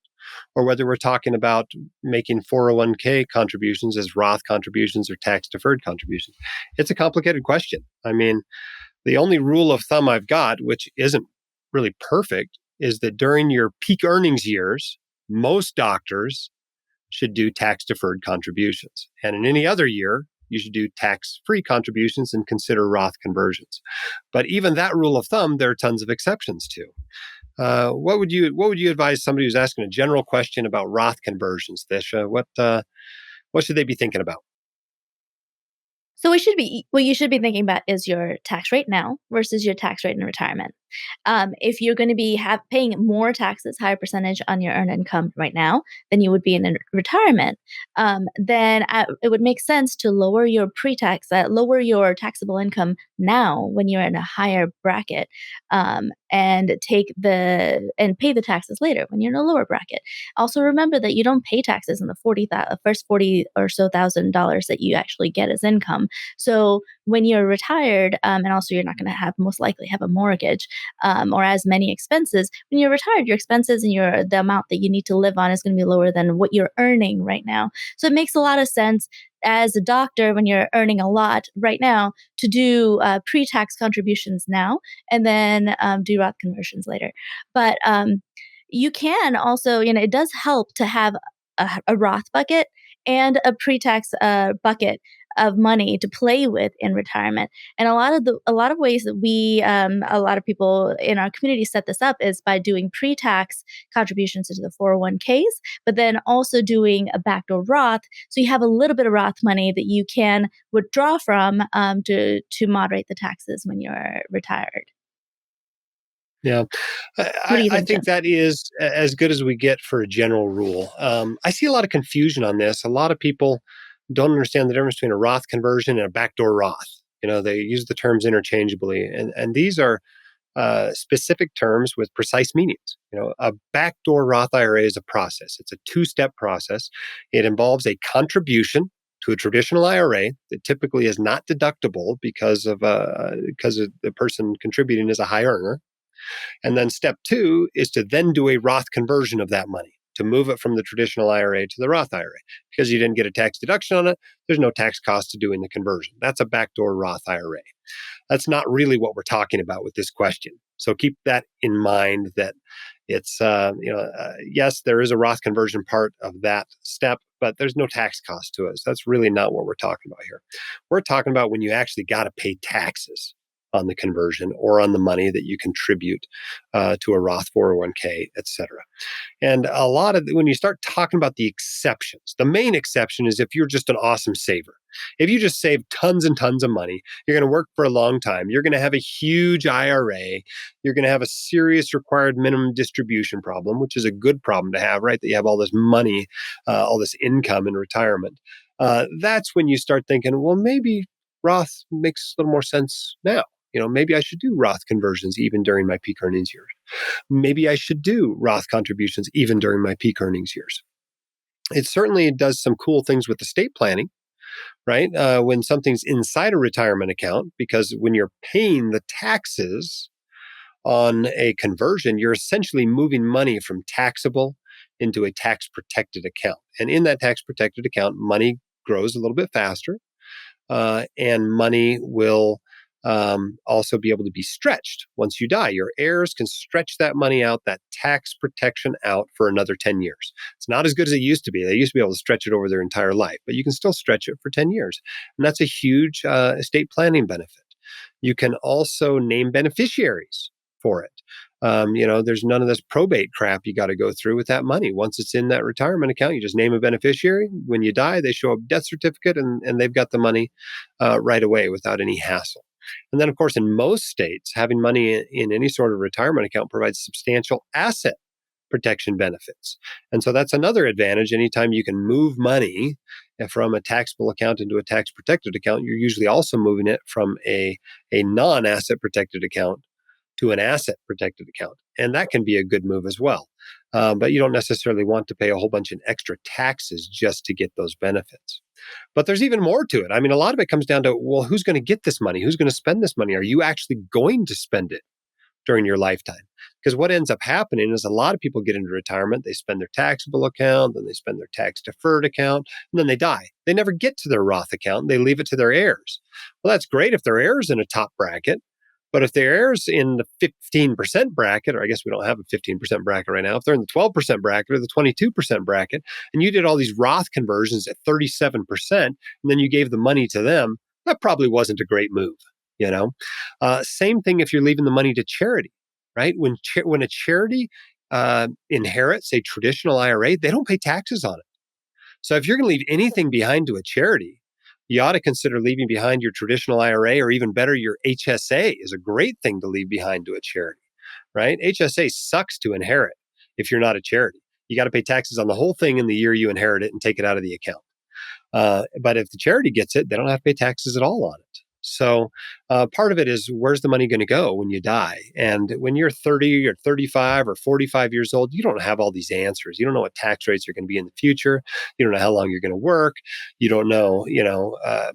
or whether we're talking about making 401k contributions as Roth contributions or tax-deferred contributions. It's a complicated question. I mean, the only rule of thumb I've got, which isn't really perfect, is that during your peak earnings years, most doctors should do tax-deferred contributions. And in any other year, you should do tax-free contributions and consider Roth conversions. But even that rule of thumb, there are tons of exceptions to. What would you advise somebody who's asking a general question about Roth conversions, Thisha? What should they be thinking about? So what you should be thinking about is your tax rate now versus your tax rate in retirement. If you're going to be paying more taxes, higher percentage on your earned income right now than you would be in retirement, then it would make sense to lower your lower your taxable income now when you're in a higher bracket, and pay the taxes later when you're in a lower bracket. Also, remember that you don't pay taxes in the first 40 or so $1,000 that you actually get as income. So when you're retired, and also you're not going to most likely have a mortgage, or as many expenses. When you're retired, your expenses and the amount that you need to live on is going to be lower than what you're earning right now. So it makes a lot of sense as a doctor when you're earning a lot right now to do pre-tax contributions now and then do Roth conversions later. But you can also, it does help to have a Roth bucket and a pre-tax bucket of money to play with in retirement. And a lot of ways that a lot of people in our community set this up is by doing pre-tax contributions into the 401ks, but then also doing a backdoor Roth. So you have a little bit of Roth money that you can withdraw from to moderate the taxes when you're retired. Yeah, What do you I think, think Jim? that is as good as we get for a general rule. I see a lot of confusion on this. A lot of people don't understand the difference between a Roth conversion and a backdoor Roth. They use the terms interchangeably, and these are specific terms with precise meanings. A backdoor Roth IRA is a process. It's a two-step process. It involves a contribution to a traditional IRA that typically is not deductible because of the person contributing is a high earner. And then step two is to then do a Roth conversion of that money, to move it from the traditional IRA to the Roth IRA. Because you didn't get a tax deduction on it, there's no tax cost to doing the conversion. That's a backdoor Roth IRA. That's not really what we're talking about with this question. So keep that in mind that it's, yes, there is a Roth conversion part of that step, but there's no tax cost to it. So that's really not what we're talking about here. We're talking about when you actually got to pay taxes on the conversion or on the money that you contribute to a Roth 401k, et cetera. And when you start talking about the exceptions, the main exception is if you're just an awesome saver. If you just save tons and tons of money, you're going to work for a long time. You're going to have a huge IRA. You're going to have a serious required minimum distribution problem, which is a good problem to have, right? That you have all this money, all this income in retirement. That's when you start thinking, well, maybe Roth makes a little more sense now. Maybe I should do Roth conversions even during my peak earnings years. Maybe I should do Roth contributions even during my peak earnings years. It certainly does some cool things with estate planning, right? When something's inside a retirement account, because when you're paying the taxes on a conversion, you're essentially moving money from taxable into a tax-protected account. And in that tax-protected account, money grows a little bit faster, and money will also be able to be stretched once you die. Your heirs can stretch that money out, that tax protection out for another 10 years. It's not as good as it used to be. They used to be able to stretch it over their entire life, but you can still stretch it for 10 years. And that's a huge estate planning benefit. You can also name beneficiaries for it. There's none of this probate crap you got to go through with that money. Once it's in that retirement account, you just name a beneficiary. When you die, they show a death certificate and they've got the money right away without any hassle. And then, of course, in most states, having money in any sort of retirement account provides substantial asset protection benefits. And so that's another advantage. Anytime you can move money from a taxable account into a tax protected account, you're usually also moving it from a non-asset protected account to an asset protected account. And that can be a good move as well. But you don't necessarily want to pay a whole bunch of extra taxes just to get those benefits. But there's even more to it. I mean, a lot of it comes down to, well, who's going to get this money? Who's going to spend this money? Are you actually going to spend it during your lifetime? Because what ends up happening is a lot of people get into retirement, they spend their taxable account, then they spend their tax deferred account, and then they die. They never get to their Roth account. They leave it to their heirs. Well, that's great if their heirs in a top bracket. But if their heirs in the 15% bracket, or I guess we don't have a 15% bracket right now, if they're in the 12% bracket or the 22% bracket, and you did all these Roth conversions at 37%, and then you gave the money to them, that probably wasn't a great move. Same thing if you're leaving the money to charity, right? When a charity inherits a traditional IRA, they don't pay taxes on it. So if you're going to leave anything behind to a charity, you ought to consider leaving behind your traditional IRA, or even better, your HSA is a great thing to leave behind to a charity, right? HSA sucks to inherit if you're not a charity. You got to pay taxes on the whole thing in the year you inherit it and take it out of the account. But if the charity gets it, they don't have to pay taxes at all on it. So part of it is, where's the money going to go when you die? And when you're 30 or 35 or 45 years old, you don't have all these answers. You don't know what tax rates are going to be in the future. You don't know how long you're going to work. You don't know,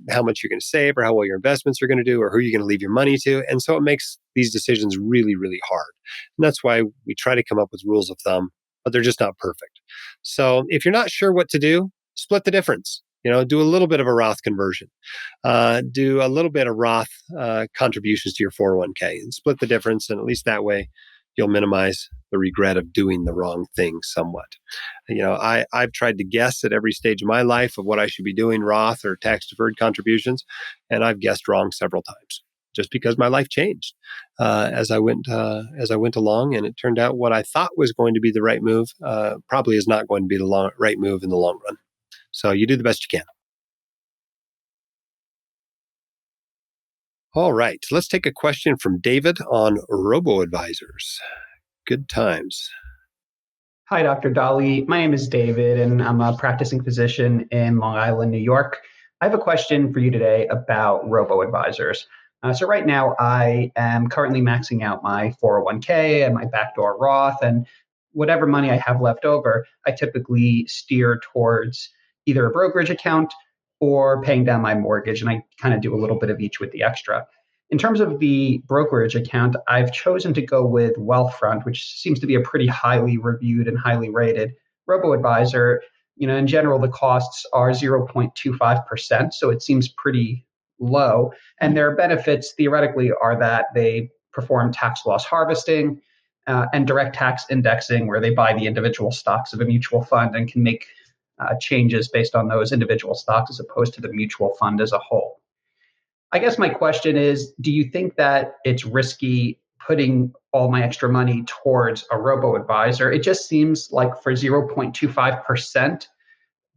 how much you're going to save, or how well your investments are going to do, or who you're going to leave your money to. And so it makes these decisions really, really hard. And that's why we try to come up with rules of thumb, but they're just not perfect. So if you're not sure what to do, split the difference. Do a little bit of a Roth conversion, do a little bit of Roth contributions to your 401k, and split the difference. And at least that way, you'll minimize the regret of doing the wrong thing somewhat. I've tried to guess at every stage of my life of what I should be doing, Roth or tax deferred contributions, and I've guessed wrong several times, just because my life changed as I went along, and it turned out what I thought was going to be the right move probably is not going to be the right move in the long run. So you do the best you can. All right, let's take a question from David on Robo-Advisors. Good times. Hi, Dr. Dolly. My name is David, and I'm a practicing physician in Long Island, New York. I have a question for you today about Robo-Advisors. So right now, I am currently maxing out my 401k and my backdoor Roth, and whatever money I have left over, I typically steer towards either a brokerage account or paying down my mortgage, and I kind of do a little bit of each with the extra. In terms of the brokerage account, I've chosen to go with Wealthfront, which seems to be a pretty highly reviewed and highly rated robo-advisor. In general, the costs are 0.25%, so it seems pretty low. And their benefits theoretically are that they perform tax loss harvesting and direct tax indexing, where they buy the individual stocks of a mutual fund and can make changes based on those individual stocks as opposed to the mutual fund as a whole. I guess my question is, do you think that it's risky putting all my extra money towards a robo-advisor? It just seems like for 0.25%,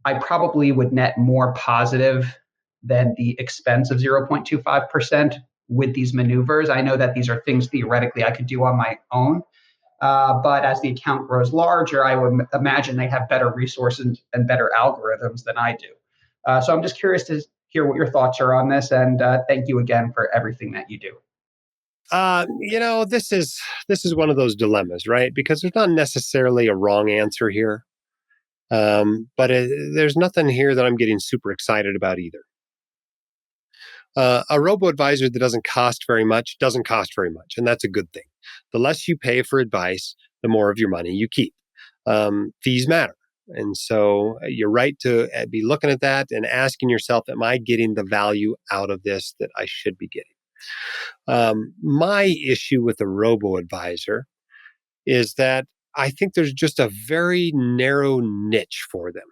I probably would net more positive than the expense of 0.25% with these maneuvers. I know that these are things theoretically I could do on my own. But as the account grows larger, I would imagine they have better resources and better algorithms than I do. So I'm just curious to hear what your thoughts are on this. And thank you again for everything that you do. This is one of those dilemmas, right? Because there's not necessarily a wrong answer here. But there's nothing here that I'm getting super excited about either. A robo-advisor that doesn't cost very much, and that's a good thing. The less you pay for advice, the more of your money you keep. fees matter. And so you're right to be looking at that and asking yourself, am I getting the value out of this that I should be getting? My issue with the robo-advisor is that I think there's just a very narrow niche for them,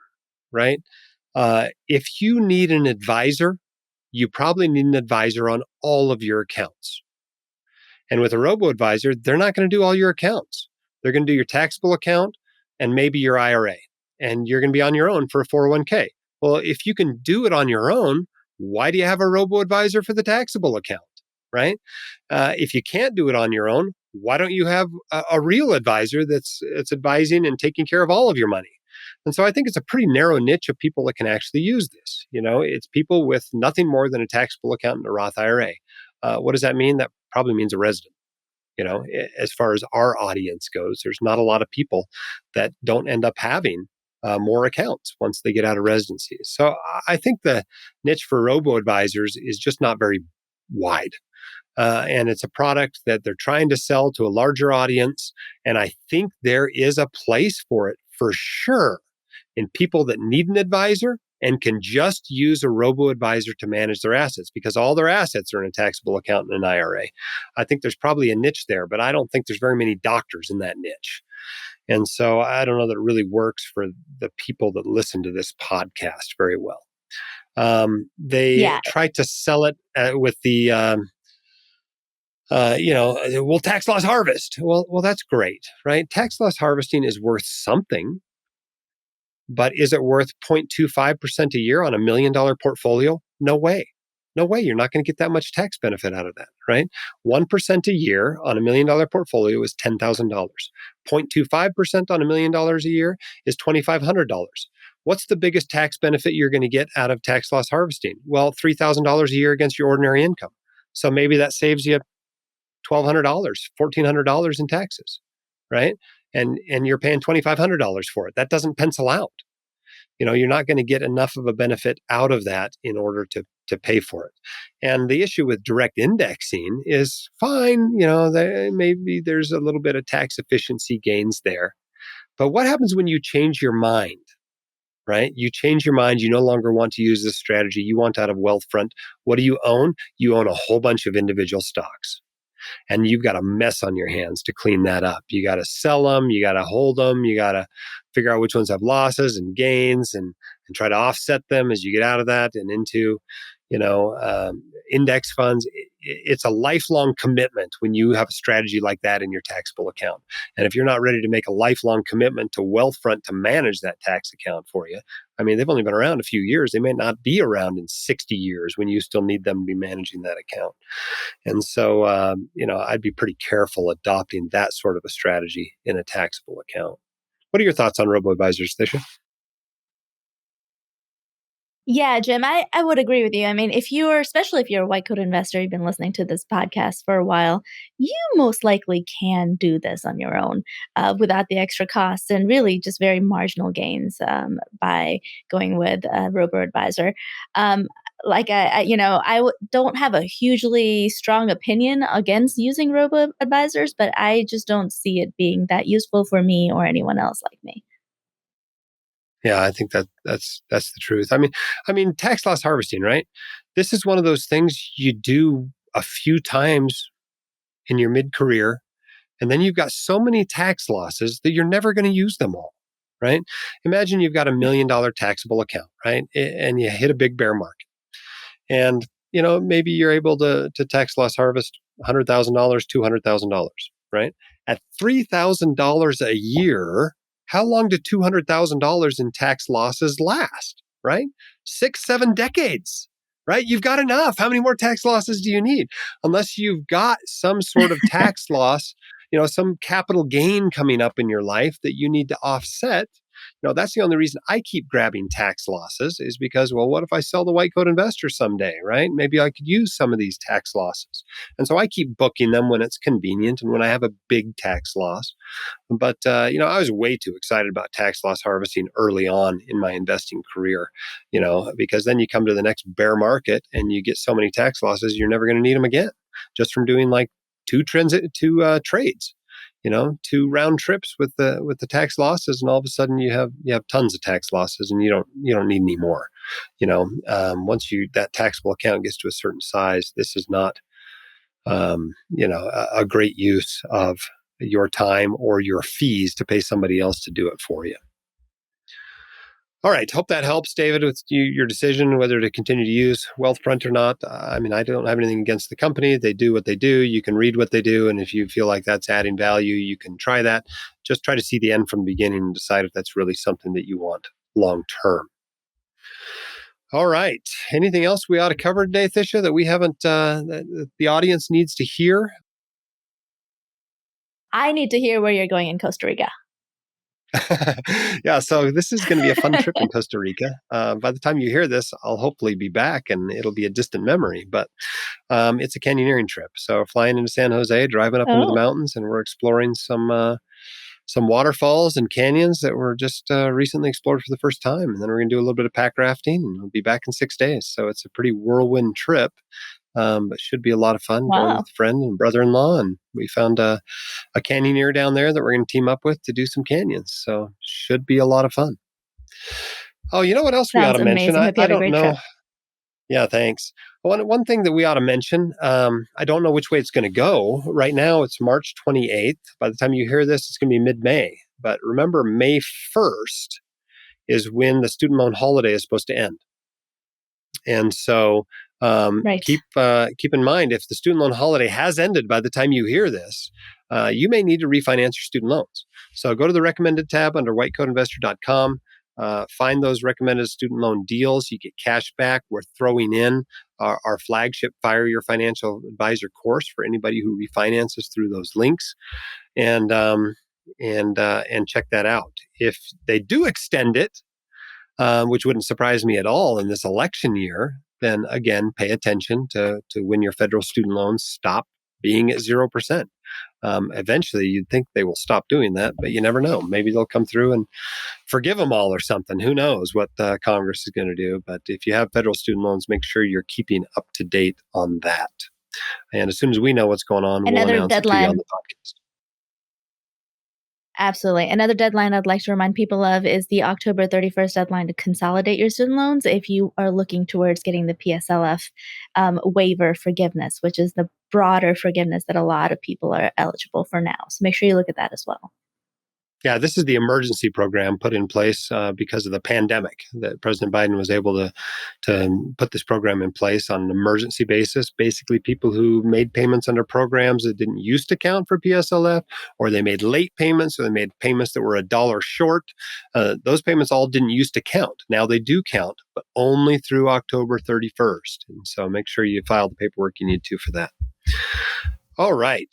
right? If you need an advisor, you probably need an advisor on all of your accounts. And with a robo-advisor, they're not going to do all your accounts. They're going to do your taxable account and maybe your IRA. And you're going to be on your own for a 401k. Well, if you can do it on your own, why do you have a robo-advisor for the taxable account, right? If you can't do it on your own, why don't you have a real advisor that's advising and taking care of all of your money? And so I think it's a pretty narrow niche of people that can actually use this. It's people with nothing more than a taxable account and a Roth IRA. What does that mean? That probably means a resident. As far as our audience goes, there's not a lot of people that don't end up having more accounts once they get out of residency. So I think the niche for robo-advisors is just not very wide. And it's a product that they're trying to sell to a larger audience. And I think there is a place for it for sure in people that need an advisor and can just use a robo-advisor to manage their assets because all their assets are in a taxable account and an IRA. I think there's probably a niche there, but I don't think there's very many doctors in that niche. And so I don't know that it really works for the people that listen to this podcast very well. They Yeah. try to sell it with the we'll tax loss harvest. Well, that's great, right? Tax loss harvesting is worth something, but is it worth 0.25% a year on $1 million portfolio? No way. No way. You're not going to get that much tax benefit out of that, right? 1% a year on $1 million portfolio is $10,000. 0.25% on $1 million a year is $2,500. What's the biggest tax benefit you're going to get out of tax loss harvesting? Well, $3,000 a year against your ordinary income. So maybe that saves you $1,200, $1,400 in taxes, right? And you're paying $2,500 for it. That doesn't pencil out. You're not going to get enough of a benefit out of that in order to pay for it. And the issue with direct indexing is fine. Maybe there's a little bit of tax efficiency gains there. But what happens when you change your mind? Right? You change your mind. You no longer want to use this strategy. You want out of Wealthfront. What do you own? You own a whole bunch of individual stocks. And you've got a mess on your hands to clean that up. You got to sell them. You got to hold them. You got to figure out which ones have losses and gains and try to offset them as you get out of that and into, index funds. It's a lifelong commitment when you have a strategy like that in your taxable account. And if you're not ready to make a lifelong commitment to Wealthfront to manage that tax account for you, I mean, they've only been around a few years. They may not be around in 60 years when you still need them to be managing that account. And so, I'd be pretty careful adopting that sort of a strategy in a taxable account. What are your thoughts on robo-advisors, Thisha? Yeah, Jim, I would agree with you. I mean, especially if you're a white coat investor, you've been listening to this podcast for a while, you most likely can do this on your own without the extra costs and really just very marginal gains by going with a robo-advisor. Don't have a hugely strong opinion against using robo-advisors, but I just don't see it being that useful for me or anyone else like me. Yeah, I think that's the truth. I mean, tax loss harvesting, right? This is one of those things you do a few times in your mid-career, and then you've got so many tax losses that you're never going to use them all, right? Imagine you've got $1 million taxable account, right? And you hit a big bear market. And, maybe you're able to tax loss harvest $100,000, $200,000, right? At $3,000 a year, how long do $200,000 in tax losses last, right? 6, 7 decades, right? You've got enough. How many more tax losses do you need? Unless you've got some sort of tax loss, some capital gain coming up in your life that you need to offset. That's the only reason I keep grabbing tax losses is because, well, what if I sell the white coat investor someday, right? Maybe I could use some of these tax losses. And so I keep booking them when it's convenient and when I have a big tax loss. But, I was way too excited about tax loss harvesting early on in my investing career, because then you come to the next bear market and you get so many tax losses, you're never going to need them again just from doing like two trades. 2 round trips with the tax losses, and all of a sudden you have tons of tax losses, and you don't need any more. Once that taxable account gets to a certain size, this is not a great use of your time or your fees to pay somebody else to do it for you. All right. Hope that helps, David, with your decision whether to continue to use Wealthfront or not. I don't have anything against the company. They do what they do. You can read what they do. And if you feel like that's adding value, you can try that. Just try to see the end from the beginning and decide if that's really something that you want long term. All right. Anything else we ought to cover today, Thisha, that we haven't, that the audience needs to hear? I need to hear where you're going in Costa Rica. Yeah, so this is going to be a fun trip in Costa Rica. By the time you hear this, I'll hopefully be back and it'll be a distant memory, but it's a canyoneering trip. So flying into San Jose, driving up into the mountains, and we're exploring some waterfalls and canyons that were just recently explored for the first time. And then we're going to do a little bit of pack rafting, and we'll be back in 6 days. So it's a pretty whirlwind trip, but should be a lot of fun. Wow. Going with a friend and brother-in-law, and we found a canyoneer down there that we're going to team up with to do some canyons. So should be a lot of fun. Oh, you know what else we ought Sounds to mention? amazing. Hope you I have a don't great know. trip. Yeah, thanks. One thing that we ought to mention, I don't know which way it's going to go. Right now, it's March 28th. By the time you hear this, it's going to be mid-May. But remember, May 1st is when the student loan holiday is supposed to end. And so Right. keep in mind, if the student loan holiday has ended by the time you hear this, you may need to refinance your student loans. So go to the recommended tab under whitecoatinvestor.com. Find those recommended student loan deals. You get cash back. We're throwing in our flagship Fire Your Financial Advisor course for anybody who refinances through those links, and check that out. If they do extend it, which wouldn't surprise me at all in this election year, then again, pay attention to when your federal student loans stop being at 0%. Eventually, you'd think they will stop doing that, but you never know. Maybe they'll come through and forgive them all or something. Who knows what Congress is going to do? But if you have federal student loans, make sure you're keeping up to date on that. And as soon as we know what's going on, we'll Another announce it to you on deadline. the podcast. Absolutely. Another deadline I'd like to remind people of is the October 31st deadline to consolidate your student loans if you are looking towards getting the PSLF waiver forgiveness, which is the broader forgiveness that a lot of people are eligible for now. So make sure you look at that as well. Yeah, this is the emergency program put in place because of the pandemic. That President Biden was able to put this program in place on an emergency basis. Basically, people who made payments under programs that didn't used to count for PSLF, or they made late payments, or they made payments that were $1 short. Those payments all didn't used to count. Now they do count, but only through October 31st. And so make sure you file the paperwork you need to for that. All right.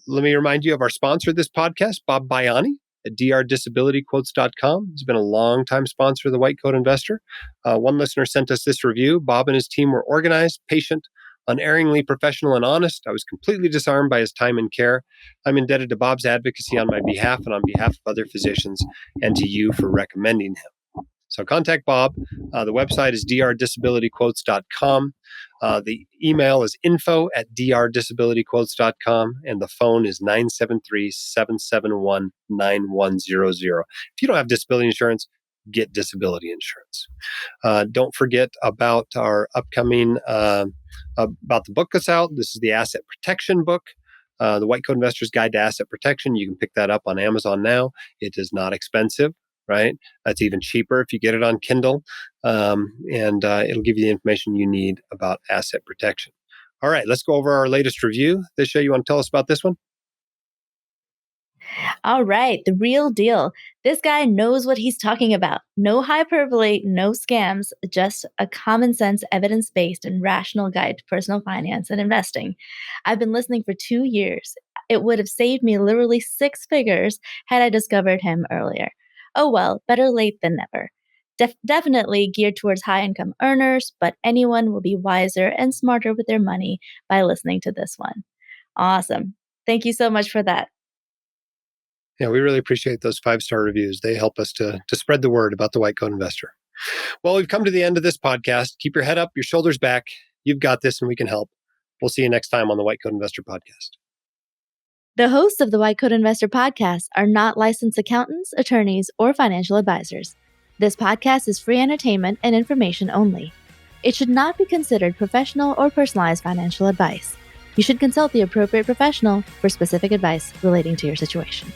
Let me remind you of our sponsor of this podcast, Bob Baiani at drdisabilityquotes.com. He's been a long-time sponsor of the White Coat Investor. One listener sent us this review. Bob and his team were organized, patient, unerringly professional, and honest. I was completely disarmed by his time and care. I'm indebted to Bob's advocacy on my behalf and on behalf of other physicians, and to you for recommending him. So contact Bob. The website is drdisabilityquotes.com. The email is info@drdisabilityquotes.com, and the phone is 973-771-9100. If you don't have disability insurance, get disability insurance. Don't forget about our upcoming, about the book that's out. This is the Asset Protection book. The White Coat Investor's Guide to Asset Protection. You can pick that up on Amazon now. It is not expensive, right? That's even cheaper if you get it on Kindle. And it'll give you the information you need about asset protection. All right, let's go over our latest review. Thisha, you want to tell us about this one? All right, the real deal. This guy knows what he's talking about. No hyperbole, no scams, just a common sense, evidence-based, and rational guide to personal finance and investing. I've been listening for 2 years. It would have saved me literally 6 figures had I discovered him earlier. Oh well, better late than never. Definitely geared towards high-income earners, but anyone will be wiser and smarter with their money by listening to this one. Awesome. Thank you so much for that. Yeah, we really appreciate those 5-star reviews. They help us to spread the word about the White Coat Investor. Well, we've come to the end of this podcast. Keep your head up, your shoulders back. You've got this, and we can help. We'll see you next time on the White Coat Investor podcast. The hosts of the White Coat Investor podcast are not licensed accountants, attorneys, or financial advisors. This podcast is free entertainment and information only. It should not be considered professional or personalized financial advice. You should consult the appropriate professional for specific advice relating to your situation.